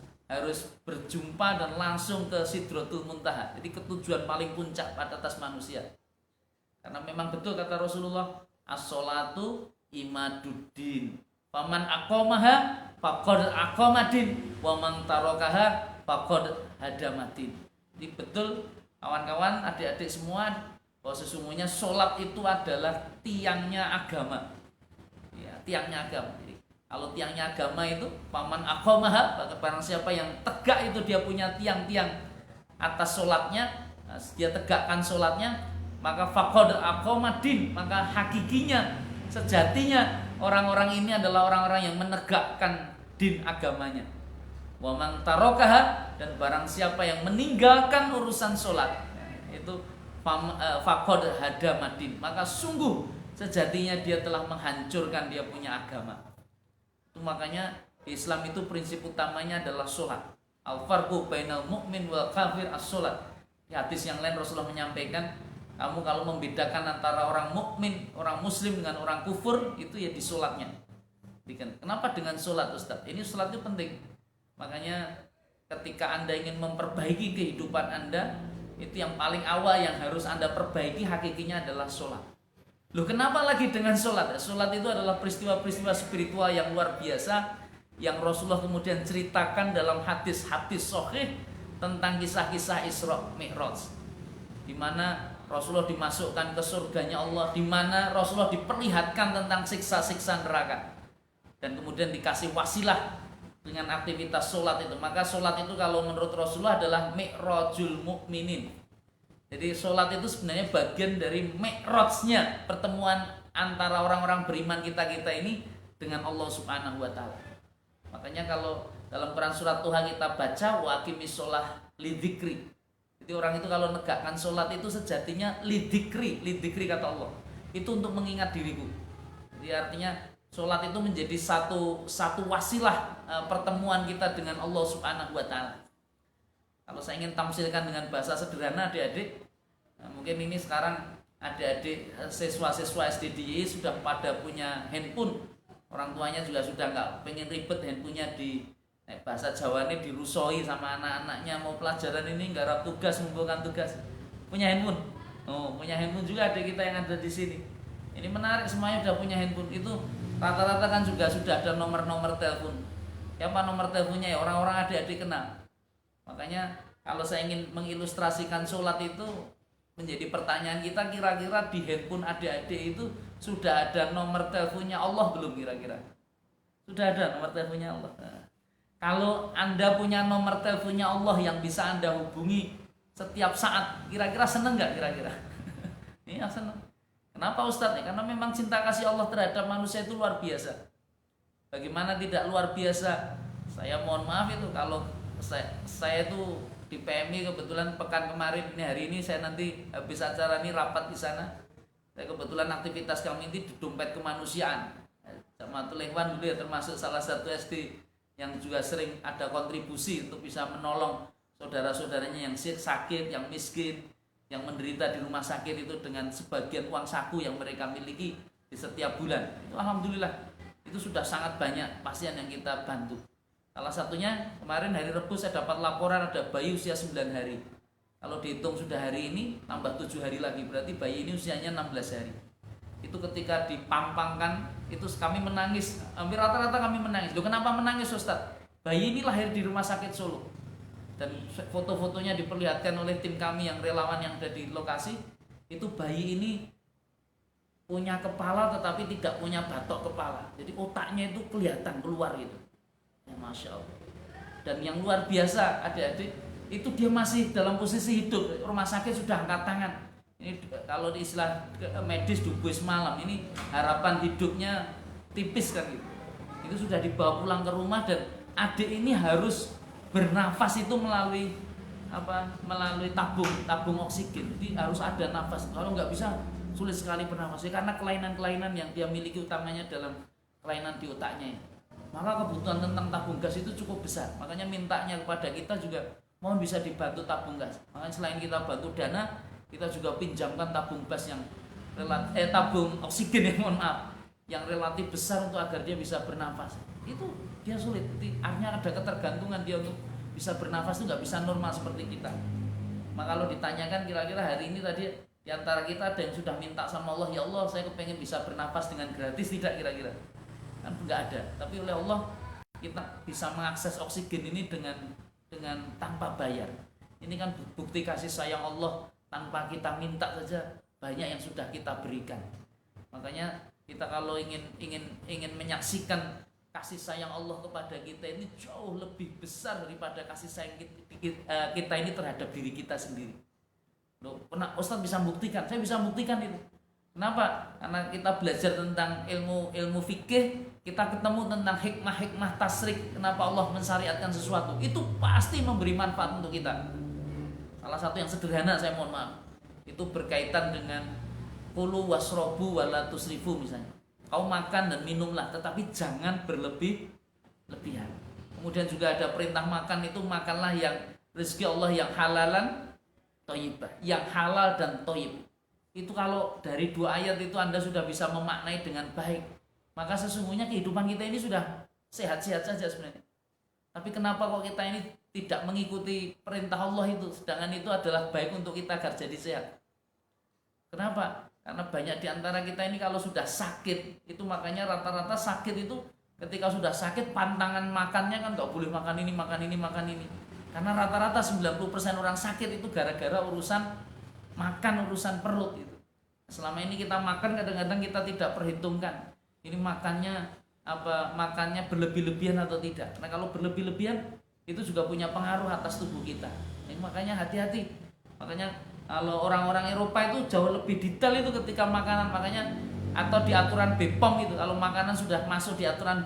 berjumpa dan langsung ke Sidratul Muntaha. Jadi ketujuan paling puncak pada atas manusia. Karena memang betul kata Rasulullah, as-sholatu imaduddin, Faman aqamaha faqad aqamadin wa man tarakaha faqad hadamadin. Ini betul kawan-kawan, adik-adik semua, bahwa sesungguhnya sholat itu adalah tiangnya agama. Ya, tiangnya agama. Jadi, kalau tiangnya agama itu faman aqamaha, barang siapa yang tegak itu dia punya tiang-tiang atas sholatnya, dia tegakkan sholatnya, maka faqad aqamadin, maka hakikinya, sejatinya orang-orang ini adalah orang-orang yang menegakkan din agamanya. Wa man tarakaha, dan barang siapa yang meninggalkan urusan sholat, itu faqad hadamadin, maka sungguh sejatinya dia telah menghancurkan dia punya agama. Itu makanya Islam itu prinsip utamanya adalah sholat. Al-farqu bainal mu'min wal kafir as-sholat. Di hadis yang lain Rasulullah menyampaikan, kamu kalau membedakan antara orang mukmin, orang muslim dengan orang kufur, itu ya di sholatnya. Kenapa dengan sholat, Ustaz? Ini sholat itu penting. Makanya ketika Anda ingin memperbaiki kehidupan Anda, itu yang paling awal yang harus Anda perbaiki hakikinya adalah sholat. Loh, kenapa lagi dengan sholat? Sholat itu adalah peristiwa-peristiwa spiritual yang luar biasa, yang Rasulullah kemudian ceritakan dalam hadis-hadis sahih tentang kisah-kisah Isra Mi'raj, di mana Rasulullah dimasukkan ke surganya Allah, di mana Rasulullah diperlihatkan tentang siksa-siksa neraka, dan kemudian dikasih wasilah dengan aktivitas sholat itu. Maka sholat itu kalau menurut Rasulullah adalah mi'rajul mu'minin. Jadi sholat itu sebenarnya bagian dari mi'rajnya pertemuan antara orang-orang beriman kita ini dengan Allah Subhanahu wa Ta'ala. Makanya kalau dalam Quran surat Tuhan kita baca wa aqimis sholah lidzikri. Jadi orang itu kalau menegakkan sholat itu sejatinya lidzikri kata Allah. Itu untuk mengingat diriku. Jadi artinya sholat itu menjadi satu wasilah pertemuan kita dengan Allah Subhanahu wa Ta'ala. Kalau saya ingin tamsilkan dengan bahasa sederhana, adik-adik, mungkin ini sekarang adik-adik siswa-siswa SDDI sudah pada punya handphone. Orang tuanya juga sudah nggak pengen ribet handphonenya bahasa Jawa ini dirusoi sama anak-anaknya, mau pelajaran ini garap tugas, mengumpulkan tugas. Punya handphone. Oh, punya handphone juga adik kita yang ada di sini. Ini menarik, semuanya sudah punya handphone. Itu rata-rata kan juga sudah ada nomor-nomor telepon. Siapa nomor teleponnya ya? Orang-orang adik-adik kenal. Makanya kalau saya ingin mengilustrasikan sholat itu menjadi pertanyaan kita, kira-kira di handphone adik-adik itu sudah ada nomor teleponnya Allah belum kira-kira? Sudah ada nomor teleponnya Allah. Nah, kalau Anda punya nomor teleponnya Allah yang bisa Anda hubungi setiap saat, kira-kira seneng nggak kira-kira? Iya, seneng. Kenapa Ustadz? Karena memang cinta kasih Allah terhadap manusia itu luar biasa. Bagaimana tidak luar biasa? Saya mohon maaf itu kalau saya itu di PMI kebetulan pekan kemarin, ini hari ini saya nanti habis acara ini rapat di sana. Saya kebetulan aktivitas kami ini di dompet kemanusiaan. Jamatul Ikhwan dulu ya termasuk salah satu SD yang juga sering ada kontribusi untuk bisa menolong saudara-saudaranya yang sakit, yang miskin, yang menderita di rumah sakit itu dengan sebagian uang saku yang mereka miliki di setiap bulan. Itu alhamdulillah, itu sudah sangat banyak pasien yang kita bantu. Salah satunya kemarin hari Rabu saya dapat laporan ada bayi usia 9 hari. Kalau dihitung sudah hari ini tambah 7 hari lagi, berarti bayi ini usianya 16 hari. Itu ketika dipampangkan itu kami menangis, hampir rata-rata kami menangis. Loh, kenapa menangis Ustaz? Bayi ini lahir di rumah sakit Solo. Dan foto-fotonya diperlihatkan oleh tim kami yang relawan yang ada di lokasi. Itu bayi ini punya kepala tetapi tidak punya batok kepala. Jadi otaknya itu kelihatan keluar gitu. Ya, Masya Allah. Dan yang luar biasa adik-adik, itu dia masih dalam posisi hidup. Rumah sakit sudah angkat tangan. Ini kalau di istilah medis dubes malam, ini harapan hidupnya tipis kan gitu. Itu sudah dibawa pulang ke rumah dan adik ini harus bernafas itu melalui melalui tabung oksigen. Jadi harus ada nafas. Kalau nggak bisa sulit sekali bernafas karena kelainan-kelainan yang dia miliki utamanya dalam kelainan di otaknya. Maka kebutuhan tentang tabung gas itu cukup besar. Makanya mintanya kepada kita juga mohon bisa dibantu tabung gas. Makanya selain kita bantu dana, kita juga pinjamkan tabung gas yang tabung oksigen yang relatif besar untuk agar dia bisa bernafas. Itu dia sulit. Artinya ada ketergantungan dia untuk bisa bernafas itu nggak bisa normal seperti kita. Maka kalau ditanyakan kira-kira hari ini tadi di antara kita ada yang sudah minta sama Allah, ya Allah saya kepengen bisa bernafas dengan gratis, tidak kira-kira? kan nggak ada. Tapi oleh Allah kita bisa mengakses oksigen ini dengan tanpa bayar. Ini kan bukti kasih sayang Allah, tanpa kita minta saja banyak yang sudah kita berikan. Makanya kita kalau ingin menyaksikan kasih sayang Allah kepada kita ini jauh lebih besar daripada kasih sayang kita ini terhadap diri kita sendiri. Loh, pernah Ustaz bisa buktikan? Saya bisa buktikan itu. Kenapa? Karena kita belajar tentang ilmu fikih, kita ketemu tentang hikmah tasrik, kenapa Allah mensyariatkan sesuatu. Itu pasti memberi manfaat untuk kita. Salah satu yang sederhana, saya mohon maaf, itu berkaitan dengan kulu wasrobu wala tusrifu misalnya. Kau makan dan minumlah, tetapi jangan berlebihan. Kemudian juga ada perintah makan, itu makanlah yang rezeki Allah yang halalan thayyibah, yang halal dan thayyib. Itu kalau dari 2 ayat itu Anda sudah bisa memaknai dengan baik, maka sesungguhnya kehidupan kita ini sudah sehat-sehat saja sebenarnya. Tapi kenapa kok kita ini tidak mengikuti perintah Allah itu, sedangkan itu adalah baik untuk kita agar jadi sehat? Kenapa? Karena banyak di antara kita ini kalau sudah sakit, itu makanya rata-rata sakit itu ketika sudah sakit pantangan makannya kan nggak boleh makan ini. Karena rata-rata 90% orang sakit itu gara-gara urusan makan, urusan perut itu. Selama ini kita makan kadang-kadang kita tidak perhitungkan ini makannya berlebih-lebihan atau tidak. Karena kalau berlebih-lebihan itu juga punya pengaruh atas tubuh kita. Makanya hati-hati. Makanya kalau orang-orang Eropa itu jauh lebih detail itu ketika makanan, makanya atau di aturan BPOM itu kalau makanan sudah masuk di aturan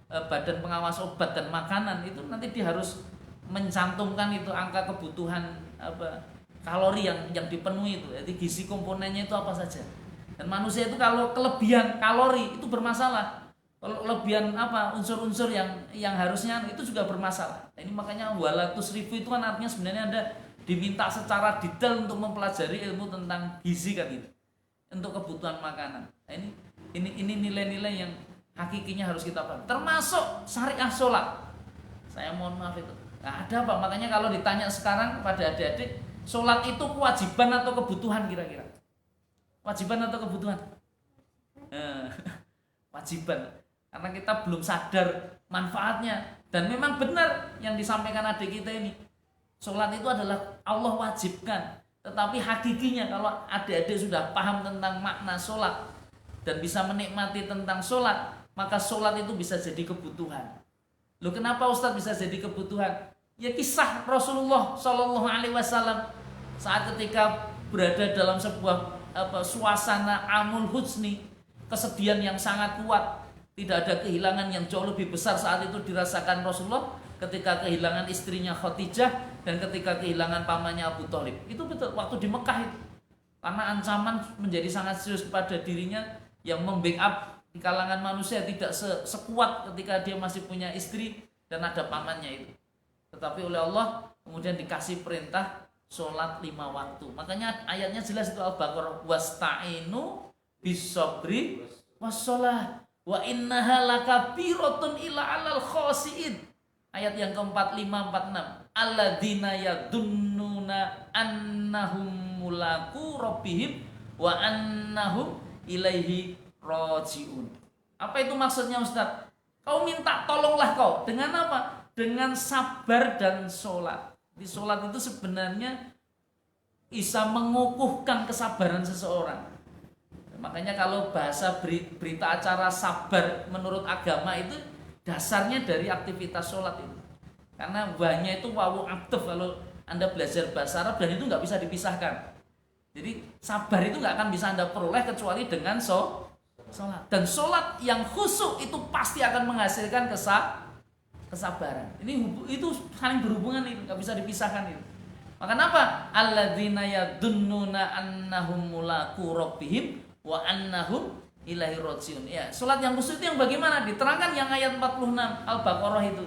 Badan Pengawas Obat dan Makanan itu nanti dia harus mencantumkan itu angka kebutuhan kalori yang dipenuhi itu, jadi gizi komponennya itu apa saja. Dan manusia itu kalau kelebihan kalori itu bermasalah. Kalau kelebihan unsur-unsur yang harusnya itu juga bermasalah. Nah, ini makanya wala tusrifu itu kan artinya sebenarnya Anda diminta secara detail untuk mempelajari ilmu tentang gizi kan itu. Untuk kebutuhan makanan. Nah, ini nilai-nilai yang hakikinya harus kita paham. Termasuk syariah sholat. Saya mohon maaf itu. Nah, ada apa? Makanya kalau ditanya sekarang kepada adik-adik, sholat itu kewajiban atau kebutuhan kira-kira? Kewajiban atau kebutuhan? Wajiban. Karena kita belum sadar manfaatnya. Dan memang benar yang disampaikan adik kita ini. Sholat itu adalah Allah wajibkan. Tetapi hakikinya kalau adik-adik sudah paham tentang makna sholat dan bisa menikmati tentang sholat, maka sholat itu bisa jadi kebutuhan. Loh, kenapa Ustadz bisa jadi kebutuhan? Ya kisah Rasulullah Shallallahu Alaihi Wasallam saat ketika berada dalam sebuah suasana amul husni, kesedihan yang sangat kuat, tidak ada kehilangan yang jauh lebih besar saat itu dirasakan Rasulullah ketika kehilangan istrinya Khadijah dan ketika kehilangan pamannya Abu Thalib. Itu betul waktu di Mekah itu, karena ancaman menjadi sangat serius kepada dirinya yang membackup di kalangan manusia tidak sekuat ketika dia masih punya istri dan ada pamannya itu. Tetapi oleh Allah kemudian dikasih perintah sholat 5 waktu. Makanya ayatnya jelas itu Al-Baqarah, wasta'inu bis-sabri was-shalah wa innaha lakabiratun illa 'alal khashiin. Ayat yang keempat 546. Alladzina yadunnuna annahum mulaku rabbihim wa annahum ilaihi rajiun. Apa itu maksudnya Ustaz? Kau minta tolonglah kau dengan apa? Dengan sabar dan sholat. Di sholat itu sebenarnya bisa mengukuhkan kesabaran seseorang. Makanya kalau bahasa berita acara sabar menurut agama itu dasarnya dari aktivitas sholat itu. Karena wahnya itu wawu aktuf kalau Anda belajar bahasa Arab, dan itu nggak bisa dipisahkan. Jadi sabar itu nggak akan bisa Anda peroleh kecuali dengan sholat. Dan sholat yang khusyuk itu pasti akan menghasilkan kesabaran. Itu saling berhubungan, itu nggak bisa dipisahkan itu. Maka apa? Alladzina yadunnuna annahum mulaku rabbihim wa annahum ilaihi rajiun. Ya, sholat yang khusyuk itu yang bagaimana? Diterangkan yang ayat 46 Al-Baqarah itu.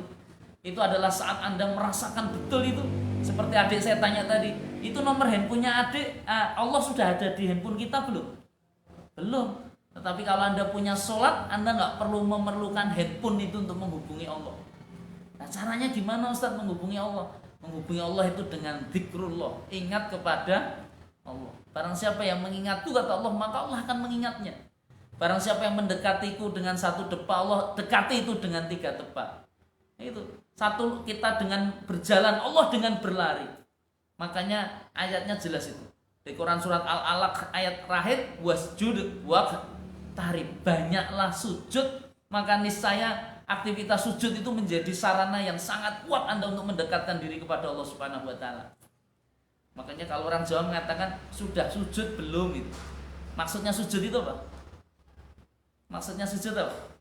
Itu adalah saat Anda merasakan betul itu. Seperti adik saya tanya tadi, itu nomor handphonenya adik, Allah sudah ada di handphone kita belum? Belum. Tetapi kalau Anda punya sholat, Anda nggak perlu memerlukan handphone itu untuk menghubungi Allah. Nah, caranya gimana Ustaz menghubungi Allah? Menghubungi Allah itu dengan zikrullah, ingat kepada Allah. Barang siapa yang mengingatku kata Allah, maka Allah akan mengingatnya. Barang siapa yang mendekatiku dengan 1 depa, Allah dekati itu dengan 3 depa. Itu satu, kita dengan berjalan, Allah dengan berlari. Makanya ayatnya jelas itu di Quran surat Al-Alaq ayat terakhir, wasjud waqtarib, banyaklah sujud, maka niscaya aktivitas sujud itu menjadi sarana yang sangat kuat Anda untuk mendekatkan diri kepada Allah Subhanahu wa taala. Makanya kalau orang Jawa mengatakan sudah sujud belum, itu maksudnya sujud itu apa? Maksudnya sujud apa?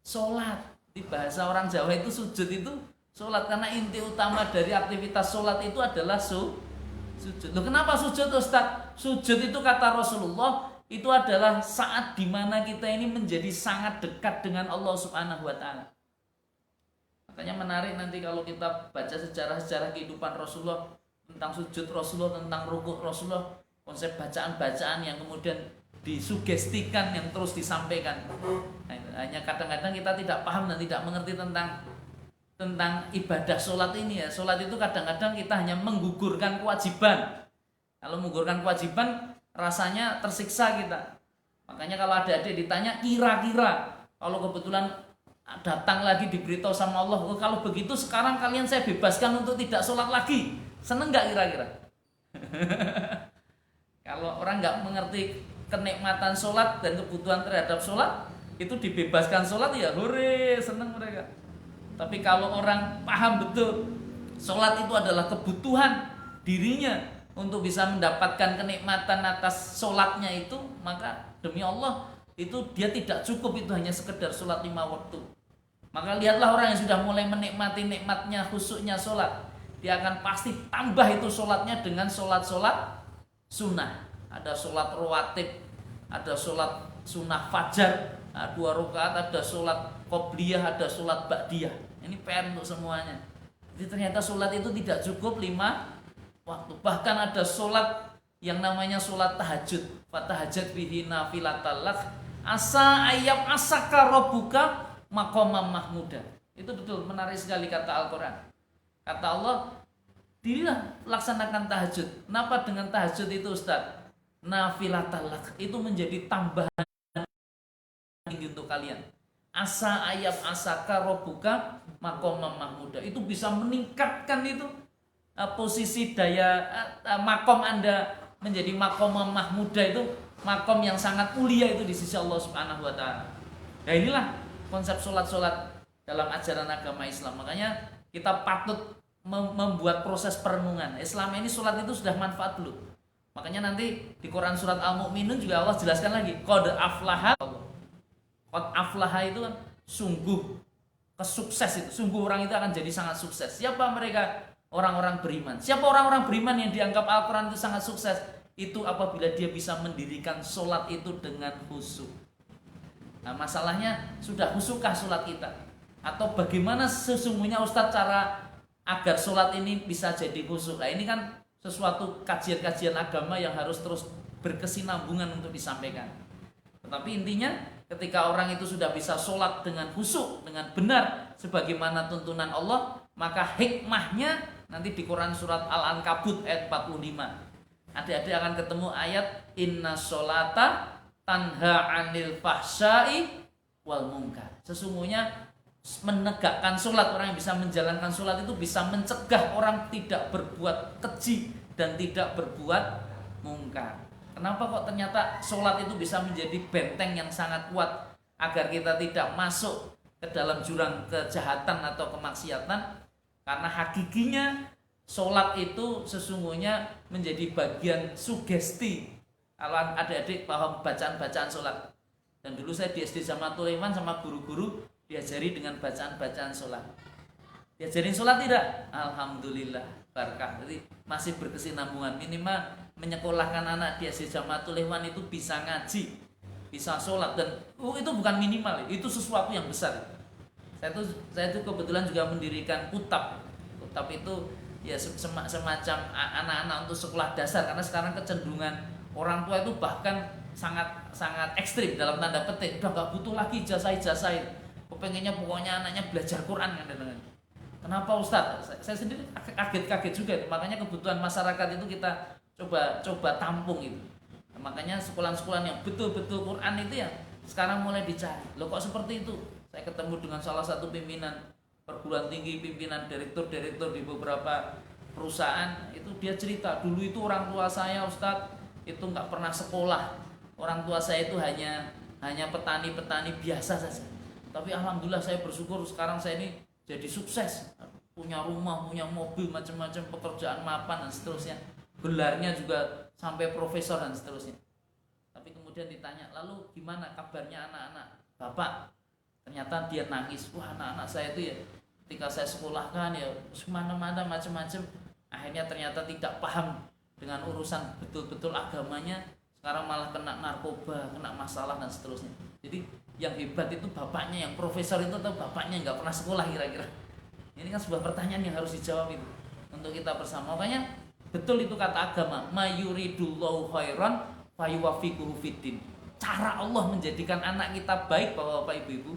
Sholat. Di bahasa orang Jawa itu sujud itu sholat, karena inti utama dari aktivitas sholat itu adalah sujud. Loh, kenapa sujud, Ustaz? Sujud itu kata Rasulullah itu adalah saat dimana kita ini menjadi sangat dekat dengan Allah Subhanahu wa taala. Makanya menarik nanti kalau kita baca sejarah-sejarah kehidupan Rasulullah, tentang sujud Rasulullah, tentang rukuk Rasulullah, konsep bacaan-bacaan yang kemudian disugestikan yang terus disampaikan. Nah, hanya kadang-kadang kita tidak paham dan tidak mengerti tentang ibadah sholat ini ya. Sholat itu kadang-kadang kita hanya menggugurkan kewajiban. Kalau menggugurkan kewajiban rasanya tersiksa kita. Makanya kalau adik-adik ditanya kira-kira kalau kebetulan datang lagi diberitahu sama Allah, oh, kalau begitu sekarang kalian saya bebaskan untuk tidak sholat lagi, seneng nggak kira-kira? Kalau orang nggak mengerti kenikmatan sholat dan kebutuhan terhadap sholat, itu dibebaskan sholat ya hore, seneng mereka. Tapi kalau orang paham betul sholat itu adalah kebutuhan dirinya untuk bisa mendapatkan kenikmatan atas sholatnya itu, maka demi Allah itu dia tidak cukup itu hanya sekedar sholat 5 waktu. Maka lihatlah orang yang sudah mulai menikmati nikmatnya khusyuknya sholat, dia akan pasti tambah itu sholatnya dengan sholat-sholat sunnah. Ada sholat rawatib, ada sholat sunnah fajar, 2 rakaat, ada sholat qobliyah, ada sholat ba'diyah. Ini PR untuk semuanya. Jadi ternyata sholat itu tidak cukup 5 waktu. Bahkan ada sholat yang namanya sholat tahajud. Fatahajat bihi nafilatalak asa ayab asaka rabbuka maqamam mahmuda. Itu betul, menarik sekali kata Al-Quran. Kata Allah, dirilah laksanakan tahajud. Kenapa dengan tahajud itu, Ustaz? Nafilatalak, itu menjadi tambahan untuk kalian. Asa ayab asaka rabbuka maqamam mahmuda. Itu bisa meningkatkan itu posisi daya makom Anda menjadi maqamam mahmuda, itu makom yang sangat mulia itu di sisi Allah Subhanahu wa taala. Nah, inilah konsep sholat-sholat dalam ajaran agama Islam. Makanya kita patut membuat proses perenungan. Islam ini sholat itu sudah manfaat dulu. Makanya nanti di Quran surat Al-Mu'minun juga Allah jelaskan lagi. Qad aflaha. Qad aflaha itu kan sungguh kesukses itu. Sungguh orang itu akan jadi sangat sukses. Siapa mereka? Orang-orang beriman. Siapa orang-orang beriman yang dianggap Al-Quran itu sangat sukses? Itu apabila dia bisa mendirikan sholat itu dengan khusyuk. Nah, masalahnya sudah khusyukkah sholat kita? Atau bagaimana sesungguhnya Ustadz cara agar sholat ini bisa jadi khusyuk? Nah, ini kan sesuatu kajian-kajian agama yang harus terus berkesinambungan untuk disampaikan. Tetapi intinya ketika orang itu sudah bisa sholat dengan khusyuk, dengan benar sebagaimana tuntunan Allah, maka hikmahnya nanti di Quran surat Al-Ankabut ayat 45. Adik-adik akan ketemu ayat inna sholata tanha anil fahsyai wal munkar. Sesungguhnya menegakkan sholat, orang yang bisa menjalankan sholat itu bisa mencegah orang tidak berbuat keji dan tidak berbuat mungkar. Kenapa kok ternyata sholat itu bisa menjadi benteng yang sangat kuat agar kita tidak masuk ke dalam jurang kejahatan atau kemaksiatan? Karena hakikinya sholat itu sesungguhnya menjadi bagian sugesti. Kalau adik-adik paham bacaan-bacaan sholat. Dan dulu saya di SD Jamatul Iman sama guru-guru diajari dengan bacaan-bacaan sholat. Diajarin sholat tidak? Alhamdulillah, barakah. Jadi masih berkesinambungan. Minimal menyekolahkan anak di SD Jamatul Iman itu bisa ngaji, bisa sholat. Dan itu bukan minimal, itu sesuatu yang besar. Saya tuh kebetulan juga mendirikan kutab. Kutab itu ya semacam anak-anak untuk sekolah dasar, karena sekarang kecenderungan orang tua itu bahkan sangat ekstrim dalam tanda petik, udah nggak butuh lagi ijazah. Kepengennya pokoknya anaknya belajar Quran kan. Kenapa Ustadz? Saya sendiri kaget juga. Makanya kebutuhan masyarakat itu kita coba tampung itu. Makanya sekolah-sekolah yang betul-betul Quran itu ya sekarang mulai dicari. Loh kok seperti itu? Saya ketemu dengan salah satu pimpinan perguruan tinggi, pimpinan direktur di beberapa perusahaan, itu dia cerita, dulu itu orang tua saya Ustadz itu nggak pernah sekolah. Orang tua saya itu hanya petani-petani biasa saja. Tapi alhamdulillah saya bersyukur sekarang saya ini jadi sukses, punya rumah, punya mobil, macam-macam, pekerjaan mapan dan seterusnya. Gelarnya juga sampai profesor dan seterusnya. Tapi kemudian ditanya, lalu gimana kabarnya anak-anak Bapak? Ternyata dia nangis. Wah, anak-anak saya itu ya ketika saya sekolahkan ya kemana-mana macam-macam. Akhirnya ternyata tidak paham dengan urusan betul-betul agamanya. Sekarang malah kena narkoba, kena masalah dan seterusnya. Jadi yang hebat itu bapaknya yang profesor itu atau bapaknya nggak pernah sekolah kira-kira. Ini kan sebuah pertanyaan yang harus dijawab itu untuk kita bersama. Makanya betul itu kata agama, mayuridullahu khairan fayuwafiquhu fiddin. Cara Allah menjadikan anak kita baik, Bapak Ibu,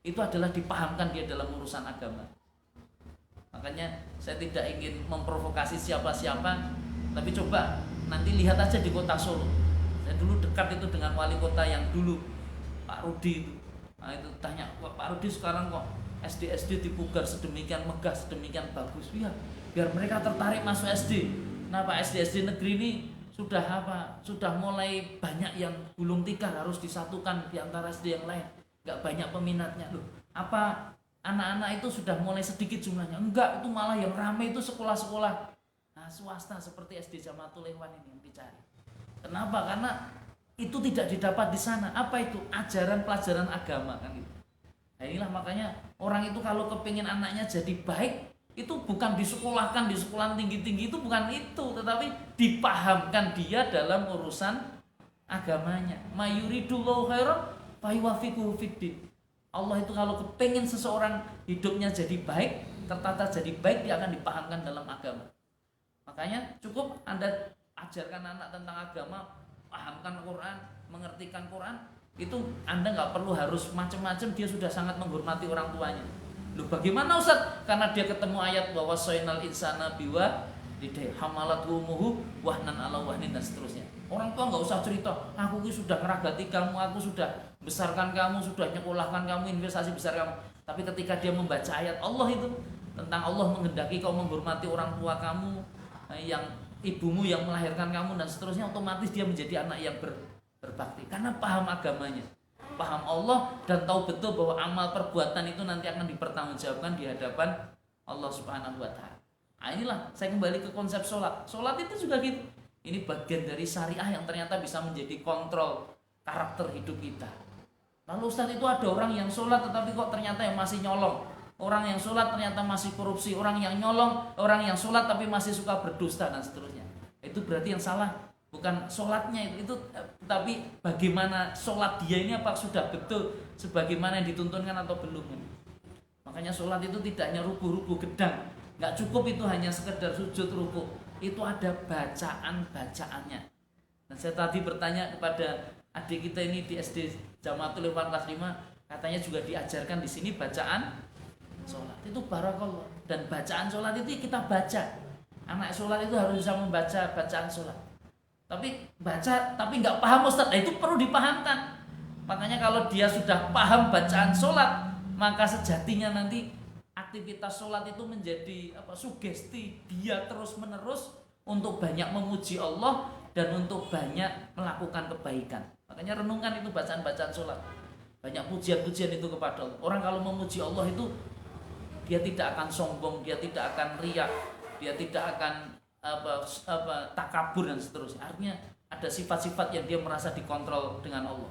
itu adalah dipahamkan dia dalam urusan agama. Makanya saya tidak ingin memprovokasi siapa-siapa, tapi coba nanti lihat aja di kota Solo. Saya dulu dekat itu dengan wali kota yang dulu Pak Rudi itu. Nah itu tanya, Pak Rudi sekarang kok SD dipugar sedemikian megah, sedemikian bagus. Ya, biar mereka tertarik masuk SD. Nah Pak SD negeri ini sudah mulai banyak yang gulung tikar, harus disatukan di antara SD yang lain. Enggak banyak peminatnya. Loh, apa anak-anak itu sudah mulai sedikit jumlahnya? Enggak, itu malah yang ramai itu sekolah-sekolah swasta seperti SD Jamatul Ikhwan ini yang dicari. Kenapa? Karena itu tidak didapat di sana. Apa itu? Ajaran pelajaran agama kan gitu. Nah inilah makanya orang itu kalau kepingin anaknya jadi baik, itu bukan disekolahkan di sekolah tinggi-tinggi, itu bukan itu, tetapi dipahamkan dia dalam urusan agamanya. Mayuridullahu khairan fayuwafiquhu fiddin. Allah itu kalau kepingin seseorang hidupnya jadi baik, tertata jadi baik, dia akan dipahamkan dalam agama. Makanya cukup Anda ajarkan anak tentang agama, pahamkan Quran, mengertikan Quran, itu Anda nggak perlu harus macam-macam, dia sudah sangat menghormati orang tuanya. Loh bagaimana Ustaz? Karena dia ketemu ayat bahwa soinal insana biwa lidai hamalat umuhu wahnan ala wahnin dan seterusnya. Orang tua nggak usah cerita, aku sudah ngeragati kamu, aku sudah besarkan kamu, sudah nyekolahkan kamu, investasi besar kamu. Tapi ketika dia membaca ayat Allah itu tentang Allah menghendaki kau menghormati orang tua kamu, yang ibumu yang melahirkan kamu dan seterusnya, otomatis dia menjadi anak yang berbakti karena paham agamanya, paham Allah, dan tahu betul bahwa amal perbuatan itu nanti akan dipertanggungjawabkan di hadapan Allah Subhanahu wa taala. Nah, inilah saya kembali ke konsep sholat. Sholat itu juga gitu. Ini bagian dari syariah yang ternyata bisa menjadi kontrol karakter hidup kita. Lalu Ustaz, itu ada orang yang sholat tetapi kok ternyata yang masih nyolong, orang yang sholat ternyata masih korupsi, orang yang nyolong, orang yang sholat tapi masih suka berdusta dan seterusnya. Itu berarti yang salah bukan sholatnya itu, tapi bagaimana sholat dia ini, apa sudah betul sebagaimana yang dituntunkan atau belum. Makanya sholat itu tidak hanya ruku-ruku gedang, nggak cukup itu hanya sekedar sujud ruku, itu ada bacaan-bacaannya. Dan saya tadi bertanya kepada adik kita ini di SD Jamatul Ikhwan kelas 5, katanya juga diajarkan di sini bacaan sholat. Itu barakallah. Dan bacaan sholat itu kita baca. Anak sholat itu harus bisa membaca bacaan sholat. Tapi baca tapi nggak paham Ustaz, nah itu perlu dipahamkan. Makanya kalau dia sudah paham bacaan sholat, maka sejatinya nanti aktivitas sholat itu menjadi sugesti dia terus menerus untuk banyak memuji Allah dan untuk banyak melakukan kebaikan. Makanya renungkan itu bacaan-bacaan sholat, banyak pujian-pujian itu kepada Allah. Orang kalau memuji Allah itu dia tidak akan sombong, dia tidak akan riak, dia tidak akan takabur dan seterusnya. Artinya ada sifat-sifat yang dia merasa dikontrol dengan Allah.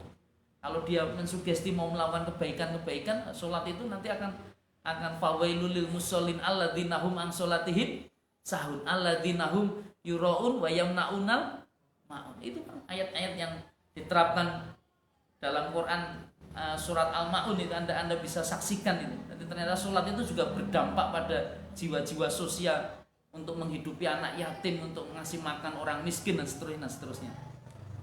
Kalau dia mensugesti mau melakukan kebaikan-kebaikan, sholat itu nanti akan fawailul lil musallin alladzina hum an sholatihim sahun alladzina hum yuraun wa yamnaunal ma'un. Itu kan ayat-ayat yang diterapkan dalam Quran surat Al-Ma'un itu Anda bisa saksikan itu. Jadi ternyata sholat itu juga berdampak pada jiwa-jiwa sosial untuk menghidupi anak yatim, untuk ngasih makan orang miskin dan seterusnya.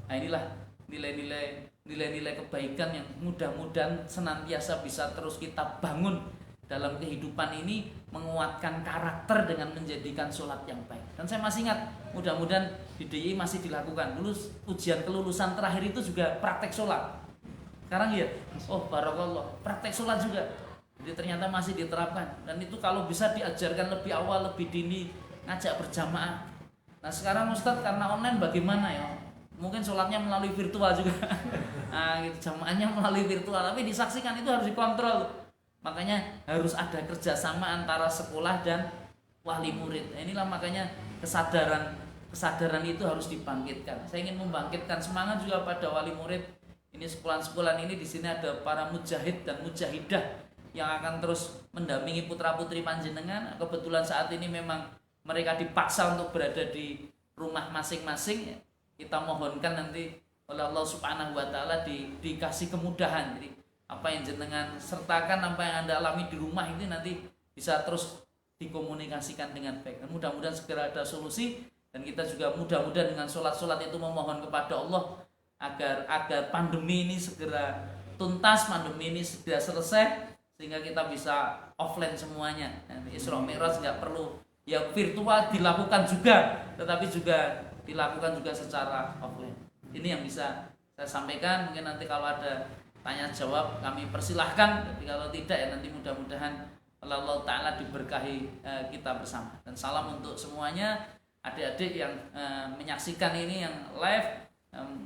Nah inilah nilai-nilai kebaikan yang mudah-mudahan senantiasa bisa terus kita bangun dalam kehidupan ini, menguatkan karakter dengan menjadikan sholat yang baik. Dan saya masih ingat, mudah-mudahan di DIY masih dilakukan. Dulu ujian kelulusan terakhir itu juga praktek sholat. Sekarang ya, oh barakallah, praktek sholat juga. Jadi ternyata masih diterapkan. Dan itu kalau bisa diajarkan lebih awal, lebih dini, ngajak berjamaah. Nah sekarang Ustadz karena online bagaimana ya? Mungkin sholatnya melalui virtual juga. Nah gitu, jamaahnya melalui virtual. Tapi disaksikan itu harus dikontrol. Makanya harus ada kerjasama antara sekolah dan wali murid. Nah, inilah makanya kesadaran itu harus dibangkitkan. Saya ingin membangkitkan semangat juga pada wali murid. Ini sekolah-sekolah ini di sini ada para mujahid dan mujahidah yang akan terus mendampingi putra-putri panjenengan. Kebetulan saat ini memang mereka dipaksa untuk berada di rumah masing-masing. Kita mohonkan nanti oleh Allah Subhanahu wa taala dikasih kemudahan. Jadi apa yang jenengan sertakan, apa yang Anda alami di rumah ini nanti bisa terus dikomunikasikan dengan baik. Dan mudah-mudahan segera ada solusi, dan kita juga mudah-mudahan dengan sholat-sholat itu memohon kepada Allah agar pandemi ini segera tuntas, pandemi ini segera selesai, sehingga kita bisa offline semuanya. Isra Mi'raj nggak perlu ya virtual dilakukan juga, tetapi juga dilakukan juga secara offline. Ini yang bisa saya sampaikan. Mungkin nanti kalau ada tanya jawab kami persilahkan, tapi kalau tidak ya nanti mudah-mudahan Allah Ta'ala diberkahi kita bersama. Dan salam untuk semuanya adik-adik yang menyaksikan ini yang live.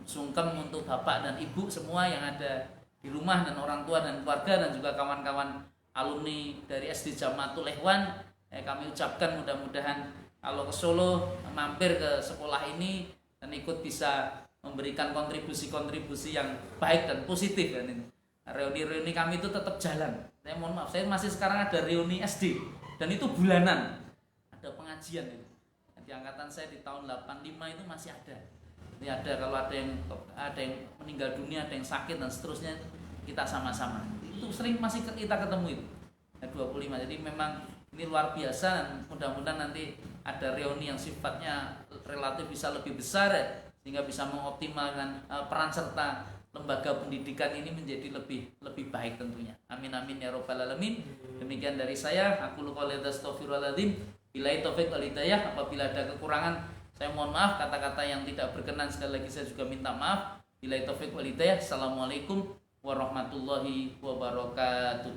Sungkem untuk bapak dan ibu semua yang ada di rumah, dan orang tua dan keluarga, dan juga kawan-kawan alumni dari SD Jamaatul Ikhwan. Kami ucapkan mudah-mudahan kalau ke Solo mampir ke sekolah ini dan ikut bisa memberikan kontribusi-kontribusi yang baik dan positif. Dan ini reuni-reuni kami itu tetap jalan. Saya mohon maaf, saya masih sekarang ada reuni SD dan itu bulanan, ada pengajian itu. Di angkatan saya di tahun 85 itu masih ada. Ini ada kalau ada yang meninggal dunia, ada yang sakit dan seterusnya, kita sama-sama. Itu sering masih kita ketemu itu. 25. Jadi memang ini luar biasa, dan mudah-mudahan nanti ada reuni yang sifatnya relatif bisa lebih besar ya, sehingga bisa mengoptimalkan peran serta lembaga pendidikan ini menjadi lebih baik tentunya. Amin amin ya rabbal alamin. Demikian dari saya. Aku qouli astaghfirullahaladzim. Billahi taufiq wal hidayah. Apabila ada kekurangan saya mohon maaf, kata-kata yang tidak berkenan sekali lagi saya juga minta maaf. Billahi taufiq wal hidayah. Assalamualaikum warahmatullahi wabarakatuh.